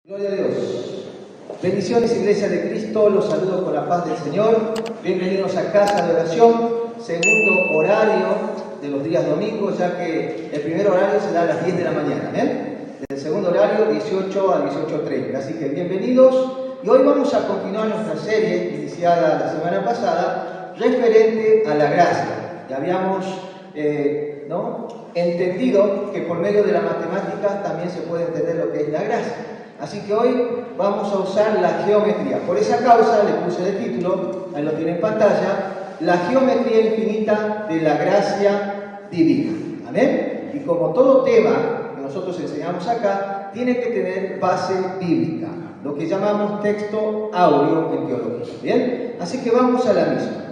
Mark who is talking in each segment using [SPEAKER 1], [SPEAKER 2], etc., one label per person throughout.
[SPEAKER 1] Gloria a Dios. Bendiciones, Iglesia de Cristo. Los saludo con la paz del Señor. Bienvenidos a Casa de Oración, segundo horario de los días domingos, ya que el primer horario se da a las 10 de la mañana. El segundo horario, 18 a 18:30. Así que bienvenidos. Y hoy vamos a continuar nuestra serie, iniciada la semana pasada, referente a la gracia. Ya habíamos entendido que por medio de la matemática también se puede entender lo que es la gracia. Así que hoy vamos a usar la geometría. Por esa causa le puse de título, ahí lo tiene en pantalla, la geometría infinita de la gracia divina. ¿Amén? Y como todo tema que nosotros enseñamos acá, tiene que tener base bíblica, lo que llamamos texto áureo en teología. ¿Bien? Así que vamos a la misma.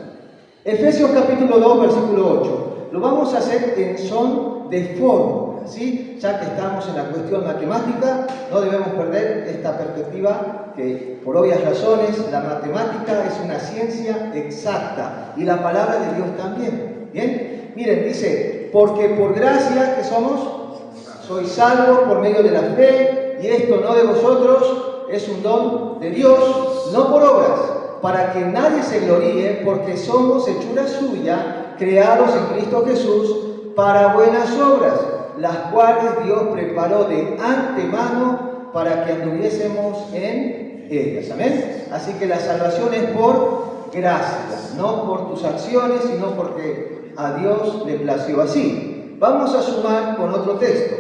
[SPEAKER 1] Efesios capítulo 2, versículo 8. Lo vamos a hacer en son de fórmula, ¿sí? Ya que estamos en la cuestión matemática, no debemos perder esta perspectiva que, por obvias razones, la matemática es una ciencia exacta y la palabra de Dios también. ¿Bien? Miren, dice, porque por gracia, ¿qué somos? Sois salvos por medio de la fe, y esto no de vosotros, es un don de Dios, no por obras, para que nadie se gloríe, porque somos hechura suya, creados en Cristo Jesús para buenas obras, las cuales Dios preparó de antemano para que anduviésemos en ellas. ¿Amén? Así que la salvación es por gracia, no por tus acciones, sino porque a Dios le plació así. Vamos a sumar con otro texto.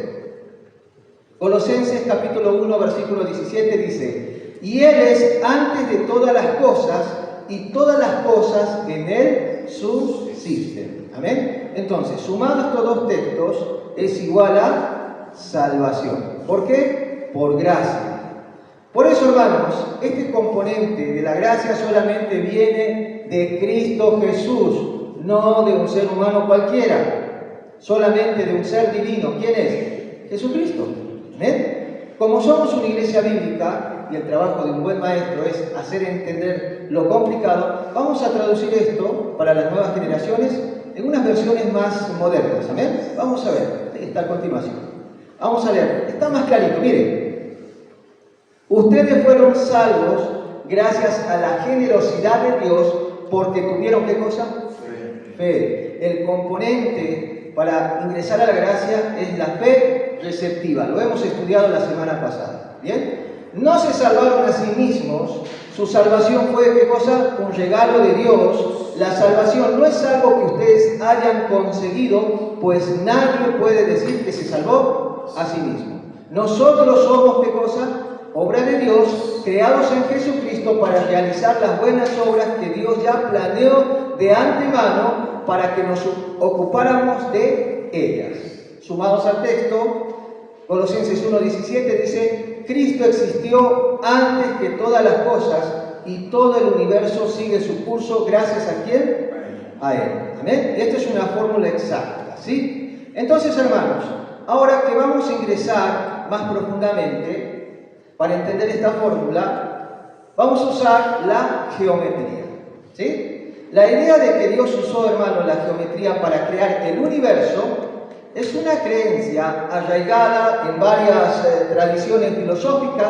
[SPEAKER 1] Colosenses capítulo 1, versículo 17 dice: y Él es antes de todas las cosas, y todas las cosas en Él subsisten. ¿Amén? Entonces, sumados estos dos textos, es igual a salvación. ¿Por qué? Por gracia. Por eso, hermanos, este componente de la gracia solamente viene de Cristo Jesús, no de un ser humano cualquiera, solamente de un ser divino. ¿Quién es? Jesucristo. ¿Amén? Como somos una iglesia bíblica, y el trabajo de un buen maestro es hacer entender lo complicado, vamos a traducir esto para las nuevas generaciones en unas versiones más modernas. ¿Amén? Vamos a ver, está a continuación. Vamos a leer, está más clarito, miren. Ustedes fueron salvos gracias a la generosidad de Dios porque tuvieron, ¿qué cosa? Fe. El componente para ingresar a la gracia es la fe receptiva. Lo hemos estudiado la semana pasada. ¿Bien? No se salvaron a sí mismos. Su salvación fue, ¿qué cosa? Un regalo de Dios. La salvación no es algo que ustedes hayan conseguido, pues nadie puede decir que se salvó a sí mismo. Nosotros somos, ¿qué cosa? Obra de Dios, creados en Jesucristo para realizar las buenas obras que Dios ya planeó de antemano para que nos ocupáramos de ellas. Sumados al texto, Colosenses 1:17 dice: Cristo existió antes que todas las cosas y todo el universo sigue su curso gracias a ¿quién? A Él. ¿Amén? Esta es una fórmula exacta, ¿sí? Entonces, hermanos, ahora que vamos a ingresar más profundamente para entender esta fórmula, vamos a usar la geometría, ¿sí? La idea de que Dios usó, hermanos, la geometría para crear el universo es una creencia arraigada en varias tradiciones filosóficas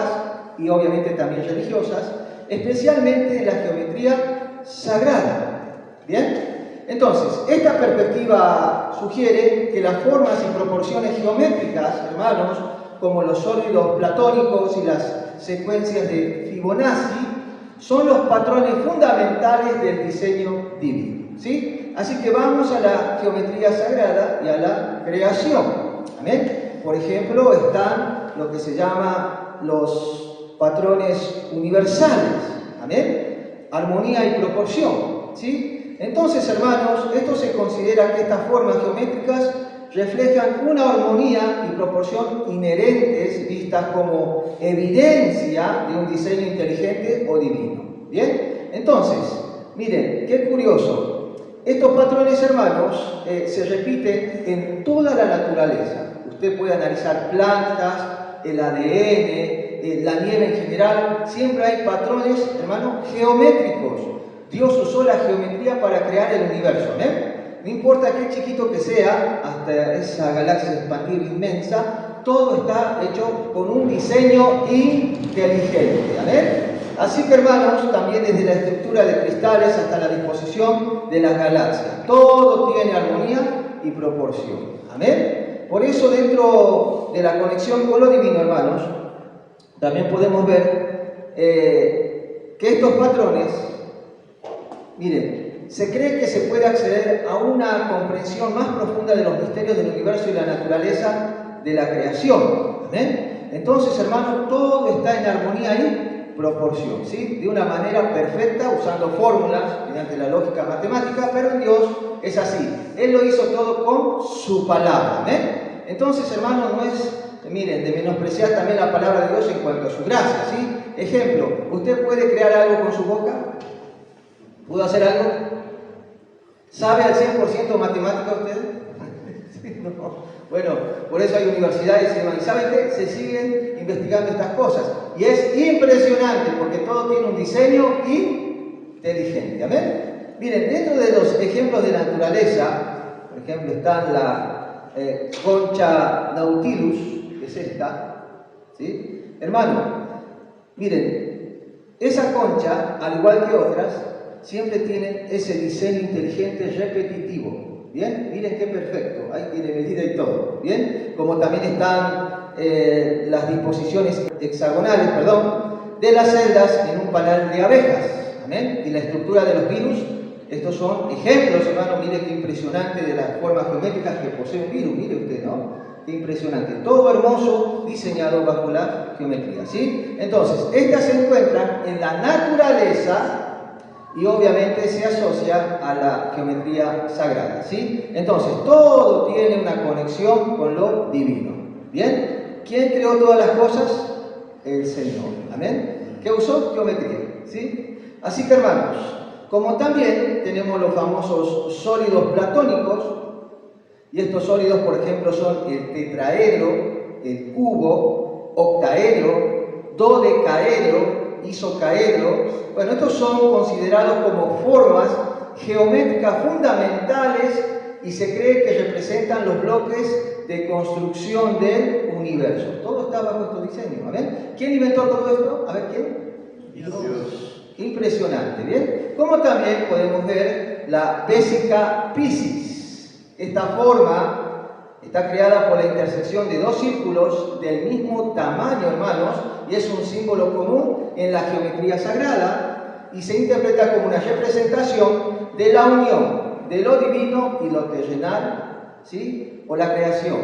[SPEAKER 1] y obviamente también religiosas, especialmente en la geometría sagrada. ¿Bien? Entonces, esta perspectiva sugiere que las formas y proporciones geométricas, hermanos, como los sólidos platónicos y las secuencias de Fibonacci, son los patrones fundamentales del diseño divino. ¿Sí? Así que vamos a la geometría sagrada y a la creación. ¿Amén? Por ejemplo, están lo que se llama los patrones universales. ¿Amén? Armonía y proporción. ¿Sí? Entonces, hermanos, esto se considera que estas formas geométricas reflejan una armonía y proporción inherentes, vistas como evidencia de un diseño inteligente o divino. ¿Bien? Entonces, miren, qué curioso. Estos patrones, hermanos, se repiten en toda la naturaleza. Usted puede analizar plantas, el ADN, la nieve en general. Siempre hay patrones, hermanos, geométricos. Dios usó la geometría para crear el universo. No importa qué chiquito que sea, hasta esa galaxia expandida inmensa, todo está hecho con un diseño inteligente. ¿Amén? Así que, hermanos, también desde la estructura de cristales hasta la disposición de las galaxias, todo tiene armonía y proporción. ¿Amén? Por eso, dentro de la conexión con lo divino, hermanos, también podemos ver que estos patrones, miren, se cree que se puede acceder a una comprensión más profunda de los misterios del universo y la naturaleza de la creación. ¿Amén? Entonces, hermanos, todo está en armonía y proporción, ¿sí? De una manera perfecta, usando fórmulas mediante la lógica matemática, pero en Dios es así. Él lo hizo todo con su palabra. ¿Amén? Entonces, hermanos, no es, miren, de menospreciar también la palabra de Dios en cuanto a su gracia, ¿sí? Ejemplo, ¿usted puede crear algo con su boca? ¿Pudo hacer algo? ¿Sabe al 100% matemática usted? Sí, no. Bueno, por eso hay universidades y demás. ¿Y saben qué? Se siguen investigando estas cosas. Y es impresionante porque todo tiene un diseño inteligente. ¿Amén? Miren, dentro de los ejemplos de naturaleza, por ejemplo, está la concha Nautilus, que es esta. ¿Sí? Hermano, miren, esa concha, al igual que otras, siempre tienen ese diseño inteligente repetitivo. ¿Bien? Miren qué perfecto. Ahí tiene medida y todo. ¿Bien? Como también están las disposiciones hexagonales, de las celdas en un panal de abejas. ¿Amén? Y la estructura de los virus. Estos son ejemplos, hermano. Mire qué impresionante de las formas geométricas que posee un virus. Mire usted, ¿no? Qué impresionante. Todo hermoso, diseñado bajo la geometría. ¿Sí? Entonces, estas se encuentran en la naturaleza y obviamente se asocia a la geometría sagrada. ¿Sí? Entonces, todo tiene una conexión con lo divino. ¿Bien? ¿Quién creó todas las cosas? El Señor. ¿Amén? ¿Qué usó? Geometría. ¿Sí? Así que, hermanos, como también tenemos los famosos sólidos platónicos, y estos sólidos, por ejemplo, son el tetraedro, el cubo, octaedro, dodecaedro, isocaedro. Bueno, estos son considerados como formas geométricas fundamentales y se cree que representan los bloques de construcción del universo. Todo está bajo estos diseños. ¿Amén? ¿Quién inventó todo esto? A ver, ¿quién? Dios. Impresionante, ¿bien? Como también podemos ver la Vesica Piscis. Esta forma está creada por la intersección de dos círculos del mismo tamaño, hermanos, y es un símbolo común en la geometría sagrada y se interpreta como una representación de la unión de lo divino y lo terrenal, ¿sí? O la creación.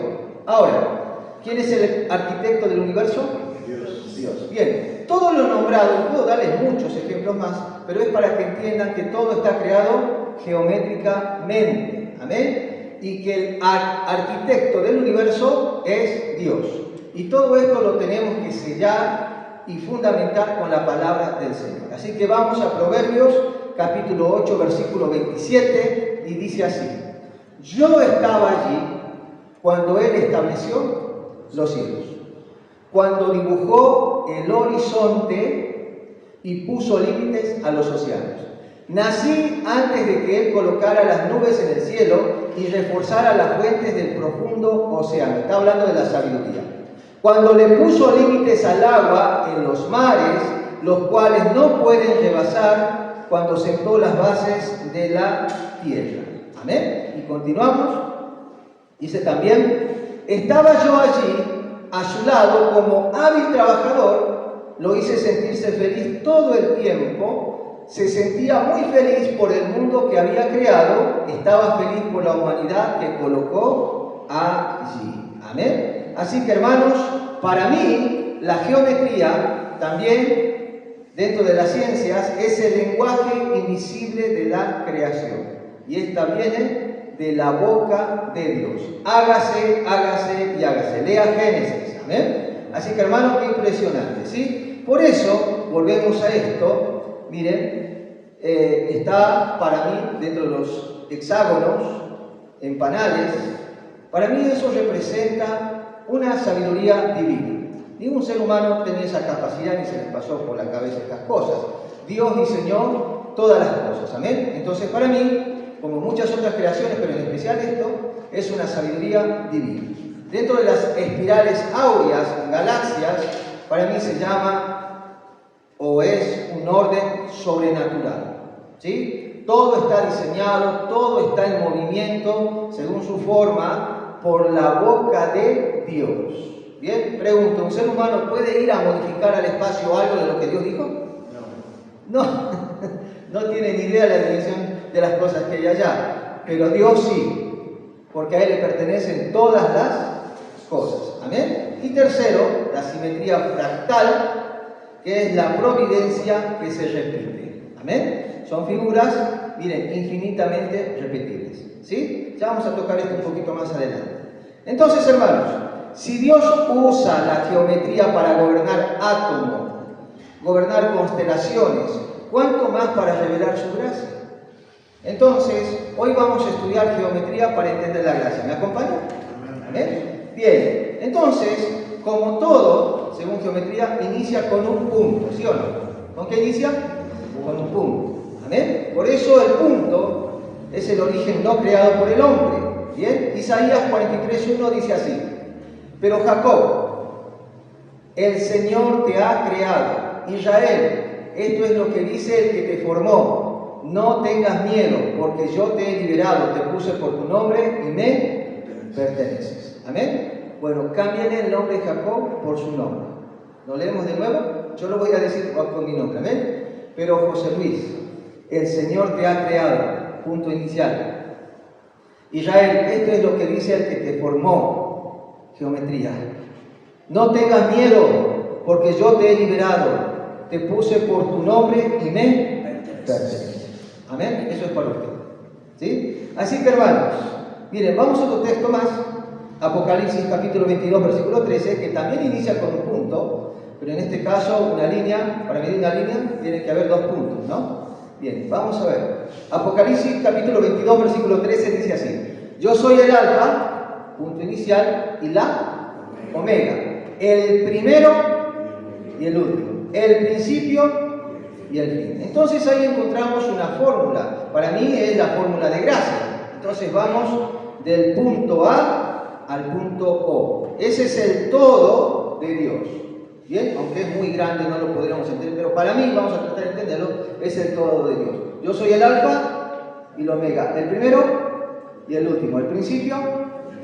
[SPEAKER 1] Ahora, ¿quién es el arquitecto del universo? Dios. Dios. Bien, todo lo nombrado, puedo darles muchos ejemplos más, pero es para que entiendan que todo está creado geométricamente. ¿Amén? Y que el arquitecto del universo es Dios. Y todo esto lo tenemos que sellar y fundamentar con la palabra del Señor. Así que vamos a Proverbios, capítulo 8, versículo 27, y dice así: yo estaba allí cuando Él estableció los cielos, cuando dibujó el horizonte y puso límites a los océanos. Nací antes de que Él colocara las nubes en el cielo y reforzara las fuentes del profundo océano. Está hablando de la sabiduría. Cuando le puso límites al agua en los mares, los cuales no pueden rebasar, cuando sentó las bases de la tierra. Amén. Y continuamos. Dice también: estaba yo allí a su lado como hábil trabajador, lo hice sentirse feliz todo el tiempo. Se sentía muy feliz por el mundo que había creado, estaba feliz por la humanidad que colocó allí. Amén. Así que, hermanos, para mí la geometría también dentro de las ciencias es el lenguaje invisible de la creación. Y esta viene de la boca de Dios. Hágase, hágase y hágase. Lea Génesis. Amén. Así que, hermanos, qué impresionante, ¿sí? Por eso, volvemos a esto. Miren, está para mí dentro de los hexágonos, en panales. Para mí eso representa una sabiduría divina. Ningún ser humano tenía esa capacidad ni se les pasó por la cabeza estas cosas. Dios diseñó todas las cosas. Amén. Entonces, para mí, como muchas otras creaciones, pero en especial esto, es una sabiduría divina. Dentro de las espirales áureas, galaxias, para mí se llama o es un orden sobrenatural. ¿Sí? Todo está diseñado, todo está en movimiento según su forma por la boca de Dios. Bien, pregunto, ¿un ser humano puede ir a modificar al espacio algo de lo que Dios dijo? No, no tiene ni idea de la dimensión de las cosas que hay allá, pero Dios sí, porque a Él le pertenecen todas las cosas. Amén. Y tercero, la simetría fractal, que es la providencia que se repite. Amén. Son figuras, miren, infinitamente repetibles. ¿Sí? Ya vamos a tocar esto un poquito más adelante. Entonces, hermanos, si Dios usa la geometría para gobernar átomos, gobernar constelaciones, ¿cuánto más para revelar su gracia? Entonces, hoy vamos a estudiar geometría para entender la gracia. ¿Me acompañan? ¿Amén? Bien, entonces, como todo, según geometría, inicia con un punto, ¿sí o no? ¿Con qué inicia? Con un punto. ¿Amén? Por eso el punto es el origen no creado por el hombre. ¿Bien? Isaías 43:1 dice así: pero Jacob, el Señor te ha creado. Israel, esto es lo que dice el que te formó. No tengas miedo, porque yo te he liberado, te puse por tu nombre y me perteneces. ¿Amén? Bueno, cámbiale el nombre de Jacob por su nombre. ¿Lo leemos de nuevo? Yo lo voy a decir con mi nombre. ¿Amén? Pero José Luis, el Señor te ha creado. Punto inicial. Israel, esto es lo que dice el que te formó. Geometría. No tengas miedo, porque yo te he liberado. Te puse por tu nombre y me perteneces. Amén. Eso es para usted. ¿Sí? Así que, hermanos, miren, vamos a otro texto más. Apocalipsis capítulo 22, versículo 13, que también inicia con un punto, pero en este caso una línea. Para medir una línea tiene que haber dos puntos, ¿no? Bien, vamos a ver. Apocalipsis capítulo 22, versículo 13 dice así: yo soy el alfa, punto inicial, y la omega, el primero y el último, el principio y el fin. Entonces ahí encontramos una fórmula. Para mí es la fórmula de gracia. Entonces vamos del punto A al punto O. Ese es el todo de Dios. Bien, aunque es muy grande, no lo podríamos entender, pero para mí, vamos a tratar de entenderlo, es el todo de Dios. Yo soy el alfa y el omega, el primero y el último, el principio y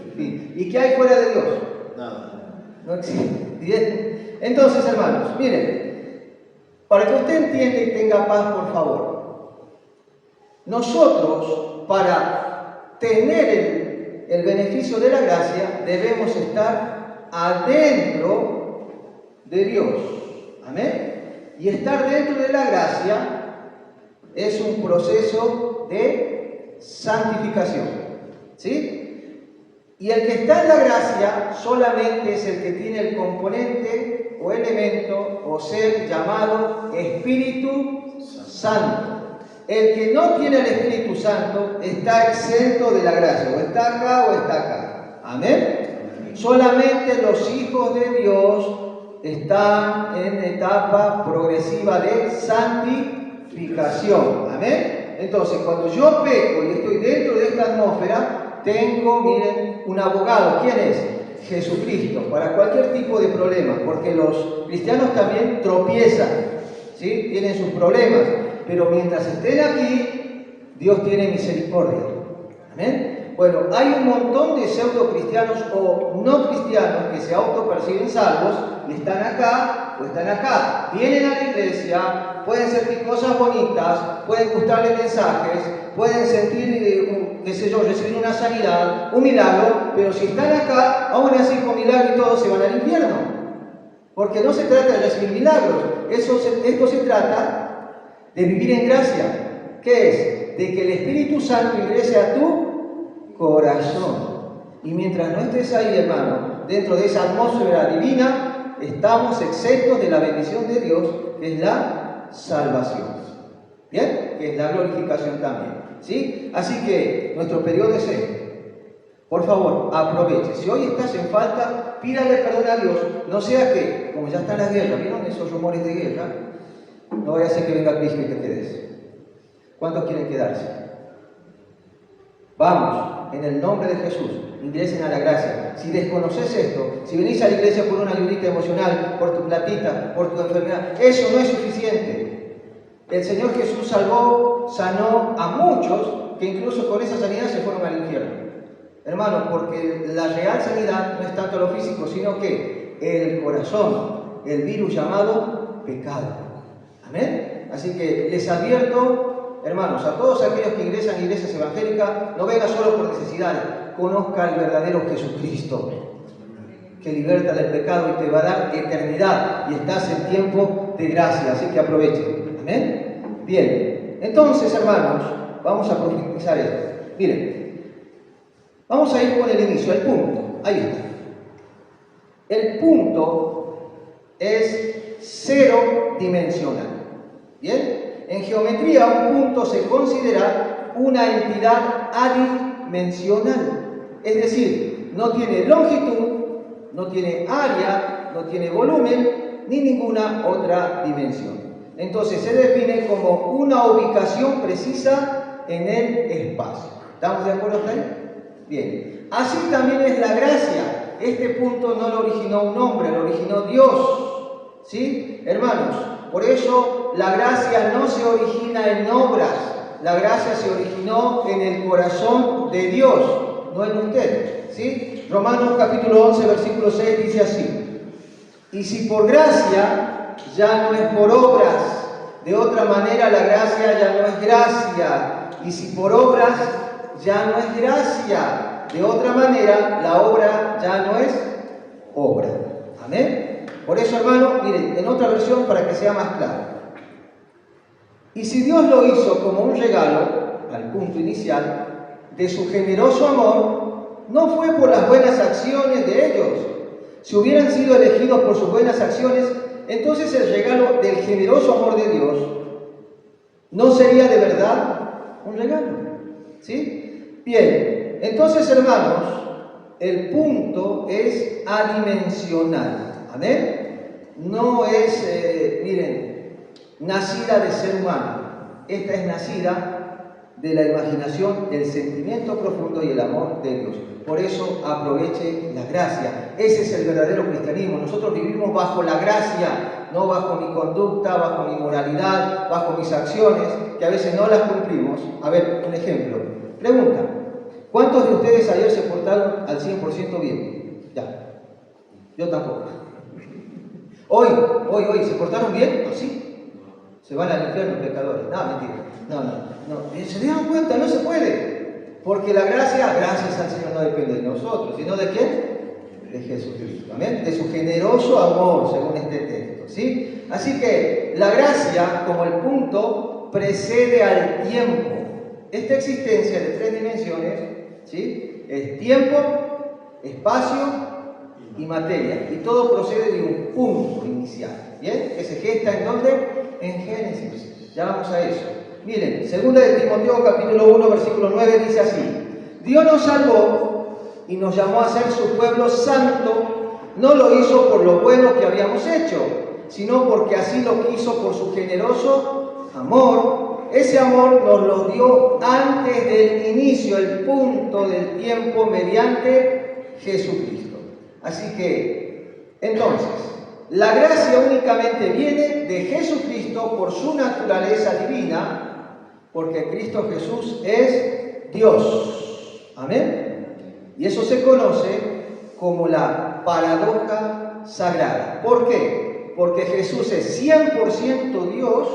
[SPEAKER 1] el fin. ¿Y qué hay fuera de Dios? Nada. No existe. Bien. Entonces, hermanos, miren, para que usted entienda y tenga paz, por favor, nosotros, para tener el beneficio de la gracia, debemos estar adentro de Dios. Amén. Y estar dentro de la gracia es un proceso de santificación. ¿Sí? Y el que está en la gracia solamente es el que tiene el componente o elemento o ser llamado Espíritu Santo. El que no tiene el Espíritu Santo está exento de la gracia. O está acá o está acá. Amén. Solamente los hijos de Dios están en etapa progresiva de santificación. Amén. Entonces, cuando yo peco y estoy dentro de esta atmósfera, tengo, miren, un abogado. ¿Quién es? Jesucristo, para cualquier tipo de problema, porque los cristianos también tropiezan, ¿sí? Tienen sus problemas, pero mientras estén aquí, Dios tiene misericordia. Amén. Bueno, hay un montón de pseudo cristianos o no cristianos que se autoperciben salvos y están acá o están acá. Vienen a la iglesia, pueden sentir cosas bonitas, pueden gustarle mensajes, pueden sentir, qué sé yo, recibir una sanidad, un milagro, pero si están acá, aún así con milagro y todo se van al infierno. Porque no se trata de recibir milagros, esto se trata de vivir en gracia. ¿Qué es? De que el Espíritu Santo ingrese a tu corazón. Y mientras no estés ahí, hermano, dentro de esa atmósfera divina, estamos exentos de la bendición de Dios, que es la salvación. ¿Bien? Que es la glorificación también. ¿Sí? Así que nuestro periodo es este. Por favor, aproveche. Si hoy estás en falta, pídale perdón a Dios. No sea que, como ya están las guerras, ¿vieron esos rumores de guerra? No vaya a ser que venga Cristo y te quedes. ¿Cuántos quieren quedarse? Vamos, en el nombre de Jesús. ingresen a la gracia. Si desconoces esto, si venís a la iglesia por una ayudita emocional, por tu platita, por tu enfermedad, eso no es suficiente. El Señor Jesús sanó a muchos que incluso con esa sanidad se fueron al infierno. Hermanos, porque la real sanidad no es tanto lo físico, sino que el corazón, el virus llamado pecado. Amén. Así que les advierto, hermanos, a todos aquellos que ingresan a iglesias evangélicas, no venga solo por necesidades, conozca al verdadero Jesucristo, que liberta del pecado y te va a dar eternidad, y estás en tiempo de gracia, así que aprovechen. Amén. Bien, entonces, hermanos, vamos a profundizar esto. Miren, vamos a ir con el inicio, el punto. Ahí está. El punto es cero dimensional. ¿Bien? En geometría, un punto se considera una entidad adimensional. Es decir, no tiene longitud, no tiene área, no tiene volumen, ni ninguna otra dimensión. Entonces se define como una ubicación precisa en el espacio. ¿Estamos de acuerdo hasta ahí? Bien, así también es la gracia. Este punto no lo originó un hombre, lo originó Dios. ¿Sí? Hermanos, por eso la gracia no se origina en obras. La gracia se originó en el corazón de Dios, no en ustedes. ¿Sí? Romanos capítulo 11, versículo 6 dice así: y si por gracia, ya no es por obras. De otra manera, la gracia ya no es gracia. Y si por obras, ya no es gracia. De otra manera, la obra ya no es obra. Amén. Por eso, hermano, miren, en otra versión para que sea más claro. Y si Dios lo hizo como un regalo, al punto inicial, de su generoso amor, no fue por las buenas acciones de ellos. Si hubieran sido elegidos por sus buenas acciones, entonces el regalo del generoso amor de Dios no sería de verdad un regalo. ¿Sí? Bien, entonces, hermanos, el punto es adimensional. ¿Amén? No es, miren, nacida de ser humano. Esta es nacida de la imaginación, el sentimiento profundo y el amor de Dios. Por eso aproveche la gracia. Ese es el verdadero cristianismo. Nosotros vivimos bajo la gracia, no bajo mi conducta, bajo mi moralidad, bajo mis acciones, que a veces no las cumplimos. A ver, un ejemplo. Pregunta: ¿cuántos de ustedes ayer se portaron al 100% bien? Ya. Yo tampoco. Hoy, ¿se portaron bien? ¿O sí? Se van al infierno pecadores. No, mentira. No. ¿Se dieron cuenta? No se puede. Porque la gracia, gracias al Señor, no depende de nosotros, sino ¿de quién? De Jesucristo. ¿Amén? De su generoso amor, según este texto. ¿Sí? Así que la gracia, como el punto, precede al tiempo. Esta existencia de tres dimensiones, ¿sí?, es tiempo, espacio y materia. Y todo procede de un punto inicial. ¿Bien? Que se gesta ¿en dónde? En Génesis. Ya vamos a eso. Miren, 2 de Timoteo capítulo 1, versículo 9 dice así: Dios nos salvó y nos llamó a ser su pueblo santo. No lo hizo por lo bueno que habíamos hecho, sino porque así lo quiso por su generoso amor. Ese amor nos lo dio antes del inicio, el punto del tiempo, mediante Jesucristo. Así que, entonces, la gracia únicamente viene de Jesucristo por su naturaleza divina, porque Cristo Jesús es Dios. Amén. Y eso se conoce como la paradoja sagrada. ¿Por qué? Porque Jesús es 100% Dios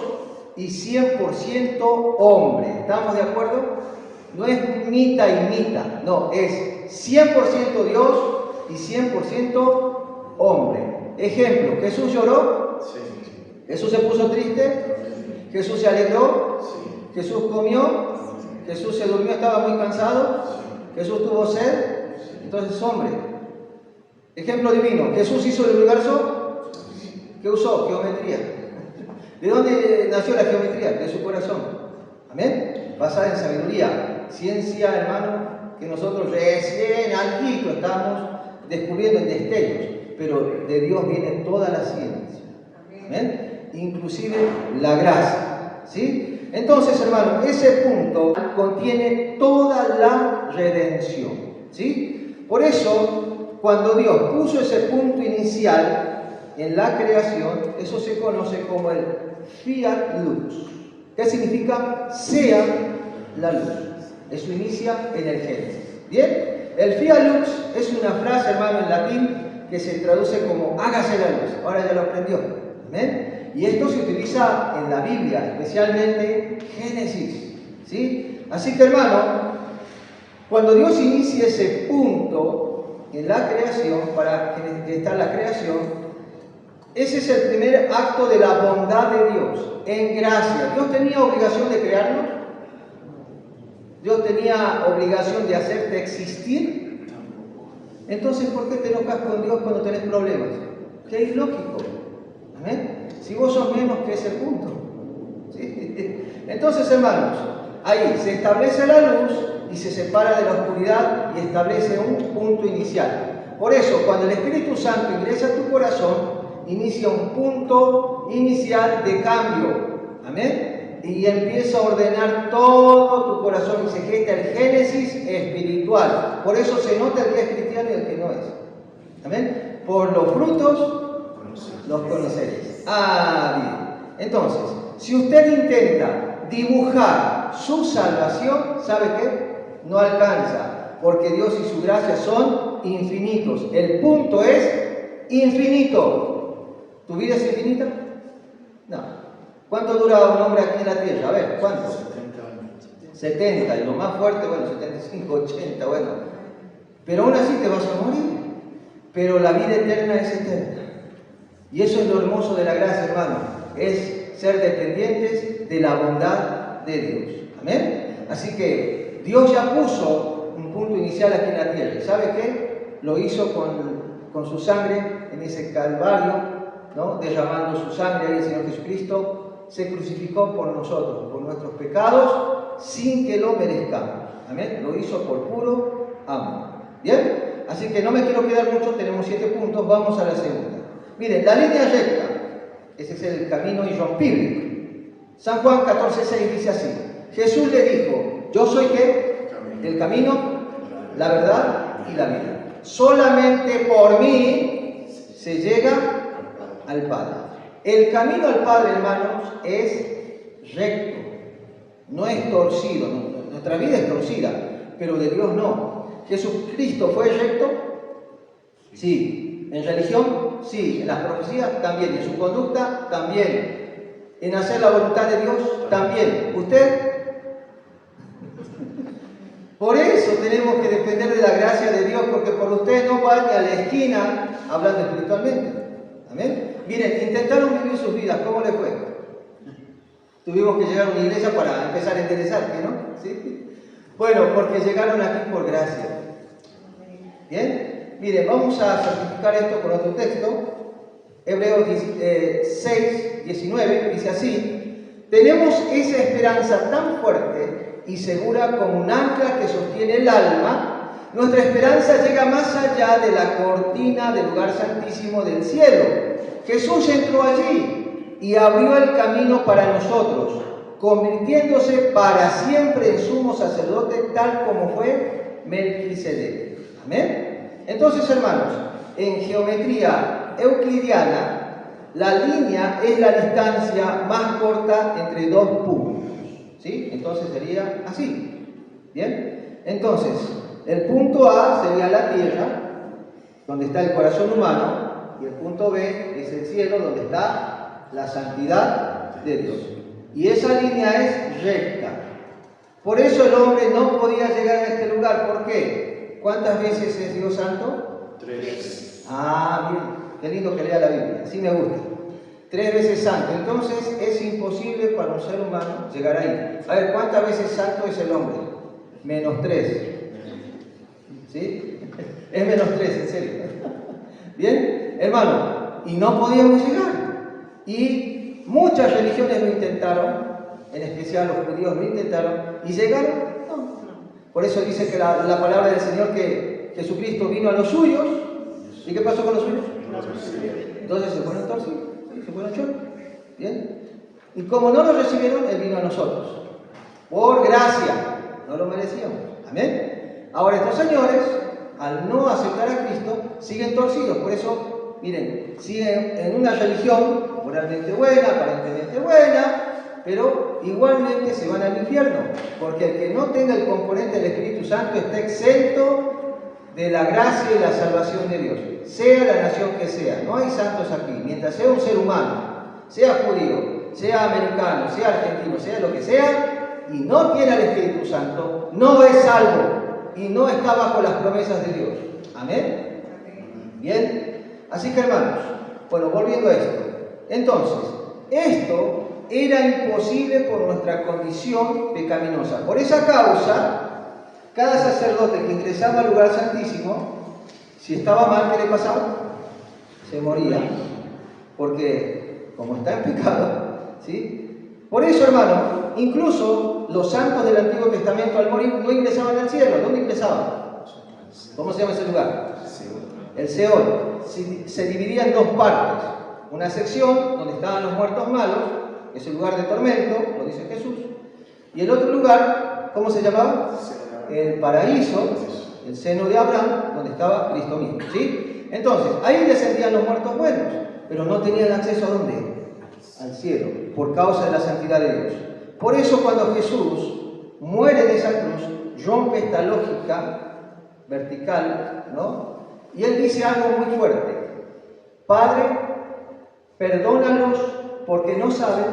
[SPEAKER 1] y 100% hombre. ¿Estamos de acuerdo? No es mitad y mitad, no, es 100% Dios y 100% hombre. Ejemplo: ¿Jesús lloró?
[SPEAKER 2] Sí.
[SPEAKER 1] ¿Jesús se puso triste? ¿Jesús se alegró?
[SPEAKER 2] Sí.
[SPEAKER 1] ¿Jesús comió? ¿Jesús se durmió, estaba muy cansado? ¿Jesús tuvo sed? Entonces, hombre. Ejemplo divino: ¿Jesús hizo el universo? ¿Qué usó? Geometría. ¿De dónde nació la geometría? De su corazón. Amén. Basada en sabiduría. Ciencia, hermano, que nosotros recién altito estamos descubriendo en destellos. Pero de Dios viene toda la ciencia. Amén. Inclusive la gracia. ¿Sí? Entonces, hermano, ese punto contiene toda la redención. ¿Sí? Por eso, cuando Dios puso ese punto inicial en la creación, eso se conoce como el fiat lux. ¿Qué significa? Sea la luz. Eso inicia en el Génesis. ¿Bien? El fiat lux es una frase, hermano, en latín que se traduce como hágase la luz. Ahora ya lo aprendió. ¿Amén? Y esto se utiliza en la Biblia, especialmente Génesis. ¿Sí? Así que, hermano, cuando Dios inicia ese punto en la creación, para que está la creación, ese es el primer acto de la bondad de Dios, en gracia. ¿Dios tenía obligación de crearnos? ¿Dios tenía obligación de hacerte existir? Entonces, ¿por qué te enojas con Dios cuando tenés problemas? Qué ilógico. ¿Amén? Si vos sos menos que ese punto. ¿Sí? Entonces, hermanos, ahí se establece la luz y se separa de la oscuridad y establece un punto inicial. Por eso, cuando el Espíritu Santo ingresa a tu corazón, inicia un punto inicial de cambio. ¿Amén? Y empieza a ordenar todo tu corazón y se gesta el génesis espiritual. Por eso se nota el que es cristiano y el que no es. ¿Amén? Por los frutos los conoceréis. Bien. Entonces, si usted intenta dibujar su salvación, ¿sabe qué? No alcanza, porque Dios y su gracia son infinitos. El punto es infinito. ¿Tu vida es infinita? No. ¿Cuánto dura un hombre aquí en la tierra? A ver, ¿cuánto?
[SPEAKER 2] 70 años.
[SPEAKER 1] 70, y lo más fuerte, bueno, 75, 80, bueno. Pero aún así te vas a morir. Pero la vida eterna es eterna. Y eso es lo hermoso de la gracia, hermano. Es ser dependientes de la bondad de Dios. ¿Amén? Así que Dios ya puso un punto inicial aquí en la tierra. ¿Y sabe qué? Lo hizo con su sangre en ese calvario, ¿no? Derramando su sangre ahí el Señor Jesucristo. Se crucificó por nosotros, por nuestros pecados, sin que lo merezcamos. ¿Amén? Lo hizo por puro amor. ¿Bien? Así que no me quiero quedar mucho, tenemos 7 puntos, vamos a la segunda. Miren, la línea recta, ese es el camino irrompible. San Juan 14:6 dice así: Jesús le dijo, yo soy ¿qué? El camino, la verdad y la vida. Solamente por mí se llega al Padre. El camino al Padre, hermanos, es recto, no es torcido. Nuestra vida es torcida, pero de Dios no. ¿Jesucristo fue recto? Sí. ¿En religión? Sí. ¿En las profecías? También. ¿En su conducta? También. ¿En hacer la voluntad de Dios? También. ¿Usted? Por eso tenemos que depender de la gracia de Dios, porque por usted no va ni a la esquina hablando espiritualmente. ¿Amén? Miren, intentaron vivir sus vidas, ¿cómo les fue? Tuvimos que llegar a una iglesia para empezar a interesarte, ¿no? ¿Sí? Bueno, porque llegaron aquí por gracia. ¿Bien? Miren, vamos a certificar esto con otro texto. Hebreos 6:19 dice así: tenemos esa esperanza tan fuerte y segura como un ancla que sostiene el alma. Nuestra esperanza llega más allá de la cortina del lugar santísimo del cielo. Jesús entró allí y abrió el camino para nosotros, convirtiéndose para siempre en sumo sacerdote, tal como fue Melquisedec. ¿Amén? Entonces, hermanos, en geometría euclidiana, la línea es la distancia más corta entre dos puntos. ¿Sí? Entonces sería así. ¿Bien? Entonces, el punto A sería la tierra, donde está el corazón humano, y el punto B es el cielo, donde está la santidad de Dios. Y esa línea es recta. Por eso el hombre no podía llegar a este lugar. ¿Por qué? ¿Cuántas veces es Dios santo?
[SPEAKER 2] 3 veces.
[SPEAKER 1] Bien. Qué lindo que lea la Biblia. Así me gusta. 3 veces santo. Entonces es imposible para un ser humano llegar ahí. A ver, ¿cuántas veces santo es el hombre? -3. ¿Sí? Es -3, en serio. ¿Bien? Hermano, y no podíamos llegar. Y muchas religiones lo intentaron, en especial los judíos lo intentaron, y llegaron. No. Por eso dice que la palabra del Señor que Jesucristo vino a los suyos. ¿Y qué pasó con los suyos? Entonces se fueron torcidos, se fueron choros. ¿Bien? Y como no lo recibieron, Él vino a nosotros. Por gracia. No lo merecíamos. Amén. Ahora estos señores al no aceptar a Cristo, siguen torcidos. Por eso, miren, siguen en una religión moralmente buena, aparentemente buena, pero igualmente se van al infierno, porque el que no tenga el componente del Espíritu Santo está exento de la gracia y la salvación de Dios, sea la nación que sea. No hay santos aquí. Mientras sea un ser humano, sea judío, sea americano, sea argentino, sea lo que sea, y no tiene al Espíritu Santo, no es salvo y no está bajo las promesas de Dios. ¿Amén? Bien. Así que, hermanos, bueno, volviendo a esto. Entonces, esto era imposible por nuestra condición pecaminosa. Por esa causa, cada sacerdote que ingresaba al lugar santísimo, si estaba mal, ¿qué le pasaba? Se moría, porque como está en pecado, ¿sí? Por eso, hermano, incluso los santos del Antiguo Testamento al morir no ingresaban al cielo. ¿Dónde ingresaban? ¿Cómo se llama ese lugar? El Seol. Se dividía en dos partes. Una sección donde estaban los muertos malos, que es el lugar de tormento, lo dice Jesús, y el otro lugar, ¿cómo se llamaba? El paraíso, el seno de Abraham, donde estaba Cristo mismo, ¿sí? Entonces, ahí descendían los muertos buenos, pero no tenían acceso a ¿dónde? Al cielo, por causa de la santidad de Dios. Por eso cuando Jesús muere de esa cruz, rompe esta lógica vertical, ¿no? Y él dice algo muy fuerte: Padre, perdónalos porque no saben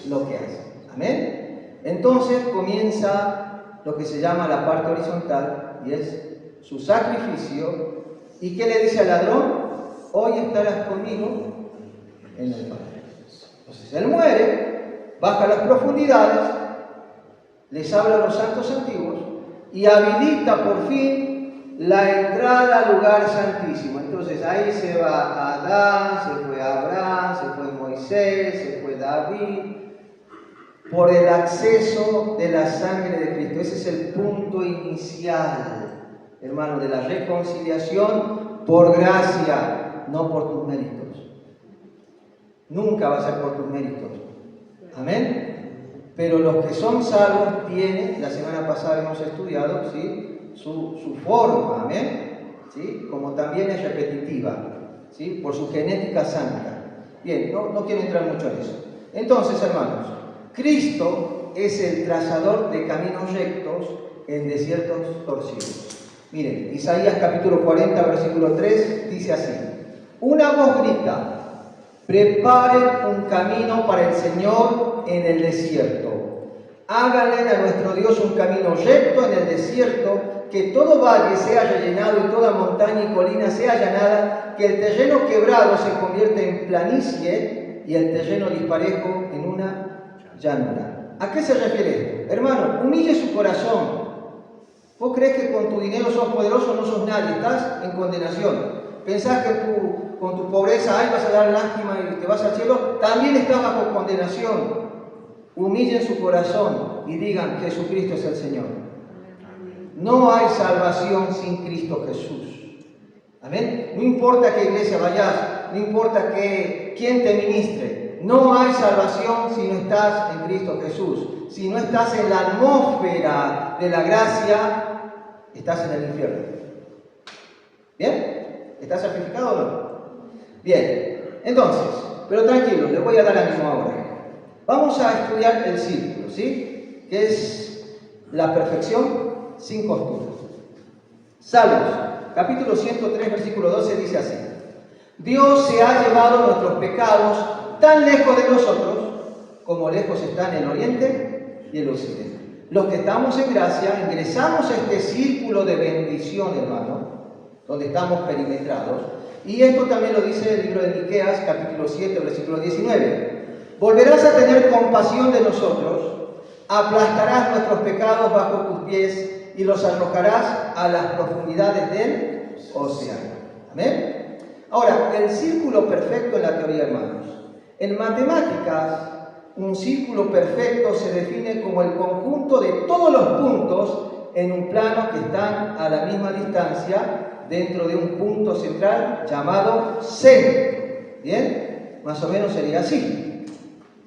[SPEAKER 1] lo que hacen. Amén. Entonces comienza lo que se llama la parte horizontal, y es su sacrificio. ¿Y qué le dice al ladrón? Hoy estarás conmigo en el paraíso. Entonces él muere, baja a las profundidades, les habla a los santos antiguos y habilita por fin la entrada al lugar santísimo. Entonces ahí se va Adán, se fue Abraham, se fue Moisés, se fue David, por el acceso de la sangre de Cristo. Ese es el punto inicial, hermano, de la reconciliación por gracia, no por tus méritos. Nunca va a ser por tus méritos. Amén. Pero los que son salvos tienen, la semana pasada hemos estudiado, ¿sí?, su forma, amén, ¿sí?, como también es repetitiva, ¿sí?, por su genética santa. Bien, no quiero entrar mucho en eso. Entonces, hermanos, Cristo es el trazador de caminos rectos en desiertos torcidos. Miren, Isaías capítulo 40, versículo 3, dice así: una voz grita, preparen un camino para el Señor en el desierto. Háganle a nuestro Dios un camino recto en el desierto, que todo valle sea rellenado y toda montaña y colina sea allanada, que el terreno quebrado se convierta en planicie y el terreno disparejo en una llanura. ¿A qué se refiere esto? Hermano, humille su corazón. ¿Vos crees que con tu dinero sos poderoso? No sos nadie, estás en condenación. ¿Pensás que con tu pobreza ahí vas a dar lástima y te vas al cielo? También estás bajo condenación. Humillen su corazón y digan: Jesucristo es el Señor. No hay salvación sin Cristo Jesús. Amén. No importa a qué iglesia vayas, no importa quién te ministre, no hay salvación si no estás en Cristo Jesús. Si no estás en la atmósfera de la gracia, estás en el infierno. ¿Bien? ¿Estás certificado o no? Bien. Entonces, pero tranquilos, les voy a dar ánimo ahora. Vamos a estudiar el círculo, ¿sí?, que es la perfección sin costura. Salmos, capítulo 103, versículo 12, dice así: Dios se ha llevado nuestros pecados tan lejos de nosotros como lejos están el oriente y el occidente. Los que estamos en gracia ingresamos a este círculo de bendición, hermano, donde estamos perimetrados. Y esto también lo dice el libro de Miqueas, capítulo 7, versículo 19. Volverás a tener compasión de nosotros, aplastarás nuestros pecados bajo tus pies y los arrojarás a las profundidades del océano. Amén. Ahora, el círculo perfecto en la teoría, hermanos. En matemáticas, un círculo perfecto se define como el conjunto de todos los puntos en un plano que están a la misma distancia dentro de un punto central llamado centro. ¿Bien? Más o menos sería así.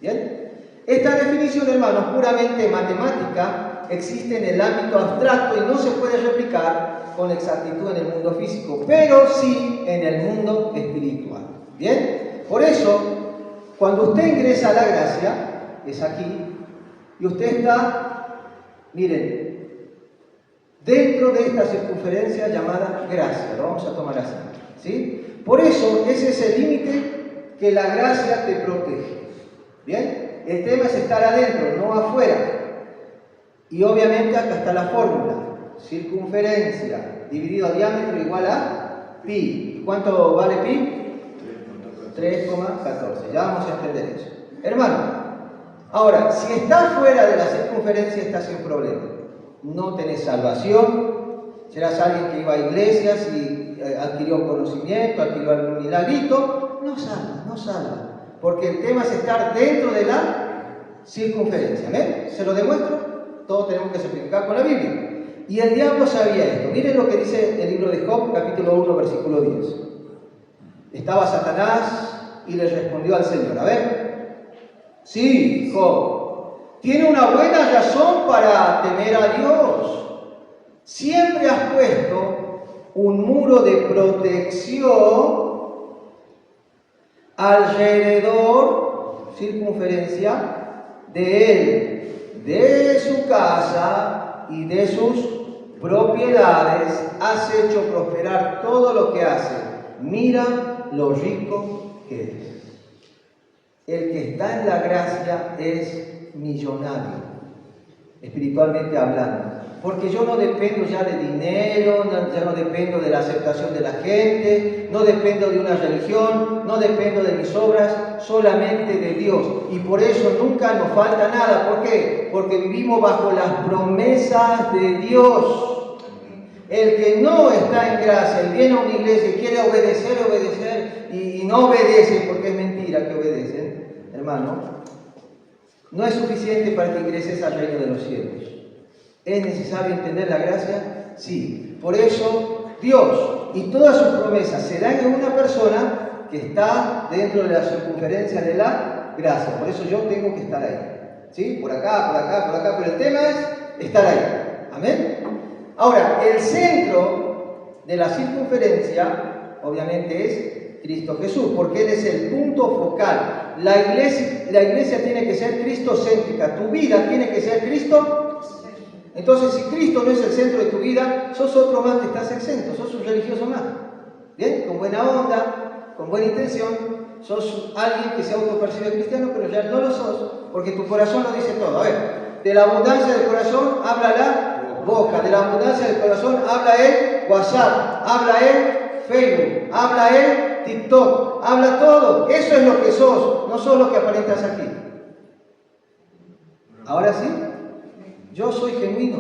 [SPEAKER 1] ¿Bien? Esta definición, hermanos, puramente matemática, existe en el ámbito abstracto y no se puede replicar con exactitud en el mundo físico, pero sí en el mundo espiritual. ¿Bien? Por eso, cuando usted ingresa a la gracia, es aquí, y usted está, miren, dentro de esta circunferencia llamada gracia, lo vamos a tomar así, ¿sí? Por eso, ese es el límite que la gracia te protege. ¿Bien? El tema es estar adentro, no afuera. Y obviamente acá está la fórmula. Circunferencia dividido a diámetro igual a pi. ¿Cuánto vale pi? 3,14. Ya vamos a entender eso. Hermano, ahora, si estás fuera de la circunferencia, estás sin problema. No tenés salvación. Serás alguien que iba a iglesias y adquirió conocimiento, adquirió algún milagrito. No salva, no salva. Porque el tema es estar dentro de la circunferencia. ¿Ven? ¿Se lo demuestro? Todos tenemos que simplificar con la Biblia. Y el diablo sabía esto. Miren lo que dice el libro de Job, capítulo 1, versículo 10. Estaba Satanás y le respondió al Señor. A ver. Sí, Job, tiene una buena razón para temer a Dios. Siempre has puesto un muro de protección alrededor, circunferencia, de él, de su casa y de sus propiedades. Has hecho prosperar todo lo que hace. Mira lo rico que es. El que está en la gracia es millonario, espiritualmente hablando. Porque yo no dependo ya de dinero, ya no dependo de la aceptación de la gente, no dependo de una religión, no dependo de mis obras, solamente de Dios. Y por eso nunca nos falta nada. ¿Por qué? Porque vivimos bajo las promesas de Dios. El que no está en gracia y viene a una iglesia y quiere obedecer y no obedece porque es mentira que obedecen, hermano, no es suficiente para que ingreses al reino de los cielos. ¿Es necesario entender la gracia? Sí. Por eso Dios y todas sus promesas se dan en una persona que está dentro de la circunferencia de la gracia. Por eso yo tengo que estar ahí. ¿Sí? Por acá, por acá, por acá. Pero el tema es estar ahí. ¿Amén? Ahora, el centro de la circunferencia, obviamente, es Cristo Jesús, porque Él es el punto focal. La iglesia tiene que ser cristocéntrica. Tu vida tiene que ser Cristo. Entonces, si Cristo no es el centro de tu vida, sos otro más que estás exento, sos un religioso más. ¿Bien? Con buena onda, con buena intención, sos alguien que se autopercibe cristiano, pero ya no lo sos, porque tu corazón lo dice todo. A ver, de la abundancia del corazón habla la boca, de la abundancia del corazón habla el WhatsApp, habla el Facebook, habla el TikTok, habla todo. Eso es lo que sos, no sos lo que aparentas aquí. Ahora sí. Yo soy genuino.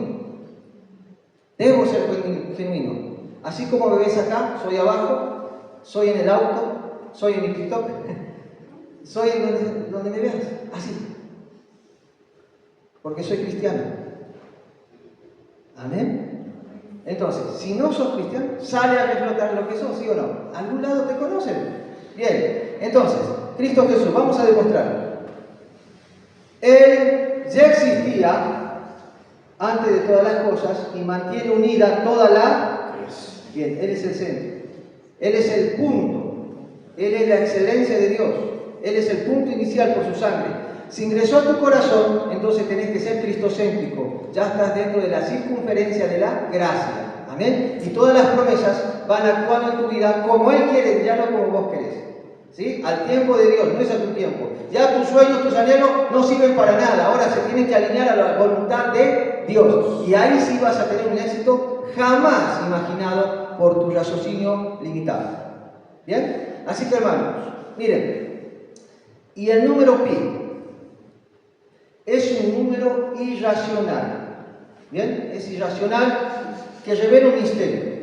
[SPEAKER 1] Debo ser genuino. Así como me ves acá, soy abajo, soy en el auto, soy en mi TikTok, soy en donde me veas. Así. Porque soy cristiano. Amén. Entonces, si no sos cristiano, sale a reflotar lo que sos, ¿sí o no? ¿A algún lado te conocen? Bien. Entonces, Cristo Jesús, vamos a demostrar. Él ya existía antes de todas las cosas y mantiene unida toda la... Bien, Él es el centro. Él es el punto. Él es la excelencia de Dios. Él es el punto inicial por su sangre. Si ingresó a tu corazón, entonces tenés que ser cristocéntrico. Ya estás dentro de la circunferencia de la gracia. Amén. Y todas las promesas van actuando en tu vida como Él quiere, ya no como vos querés. ¿Sí? Al tiempo de Dios, no es a tu tiempo. Ya tus sueños, tus anhelos no sirven para nada. Ahora se tienen que alinear a la voluntad de Dios. Y ahí sí vas a tener un éxito jamás imaginado por tu raciocinio limitado. ¿Bien? Así que hermanos, miren. Y el número pi es un número irracional. ¿Bien? Es irracional que revela un misterio.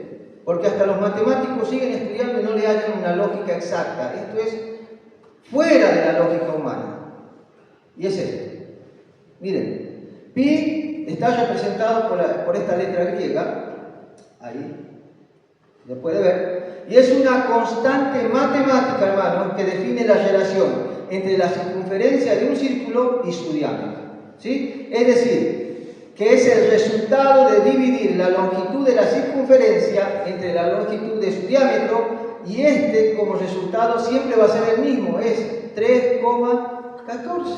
[SPEAKER 1] Porque hasta los matemáticos siguen estudiando y no le hallan una lógica exacta. Esto es fuera de la lógica humana. Y es esto. Miren, pi está representado por esta letra griega. Ahí, lo puede ver. Y es una constante matemática, hermanos, que define la relación entre la circunferencia de un círculo y su diámetro. ¿Sí? Es decir, que es el resultado de dividir la longitud de la circunferencia entre la longitud de su diámetro, y este como resultado siempre va a ser el mismo, es 3,14.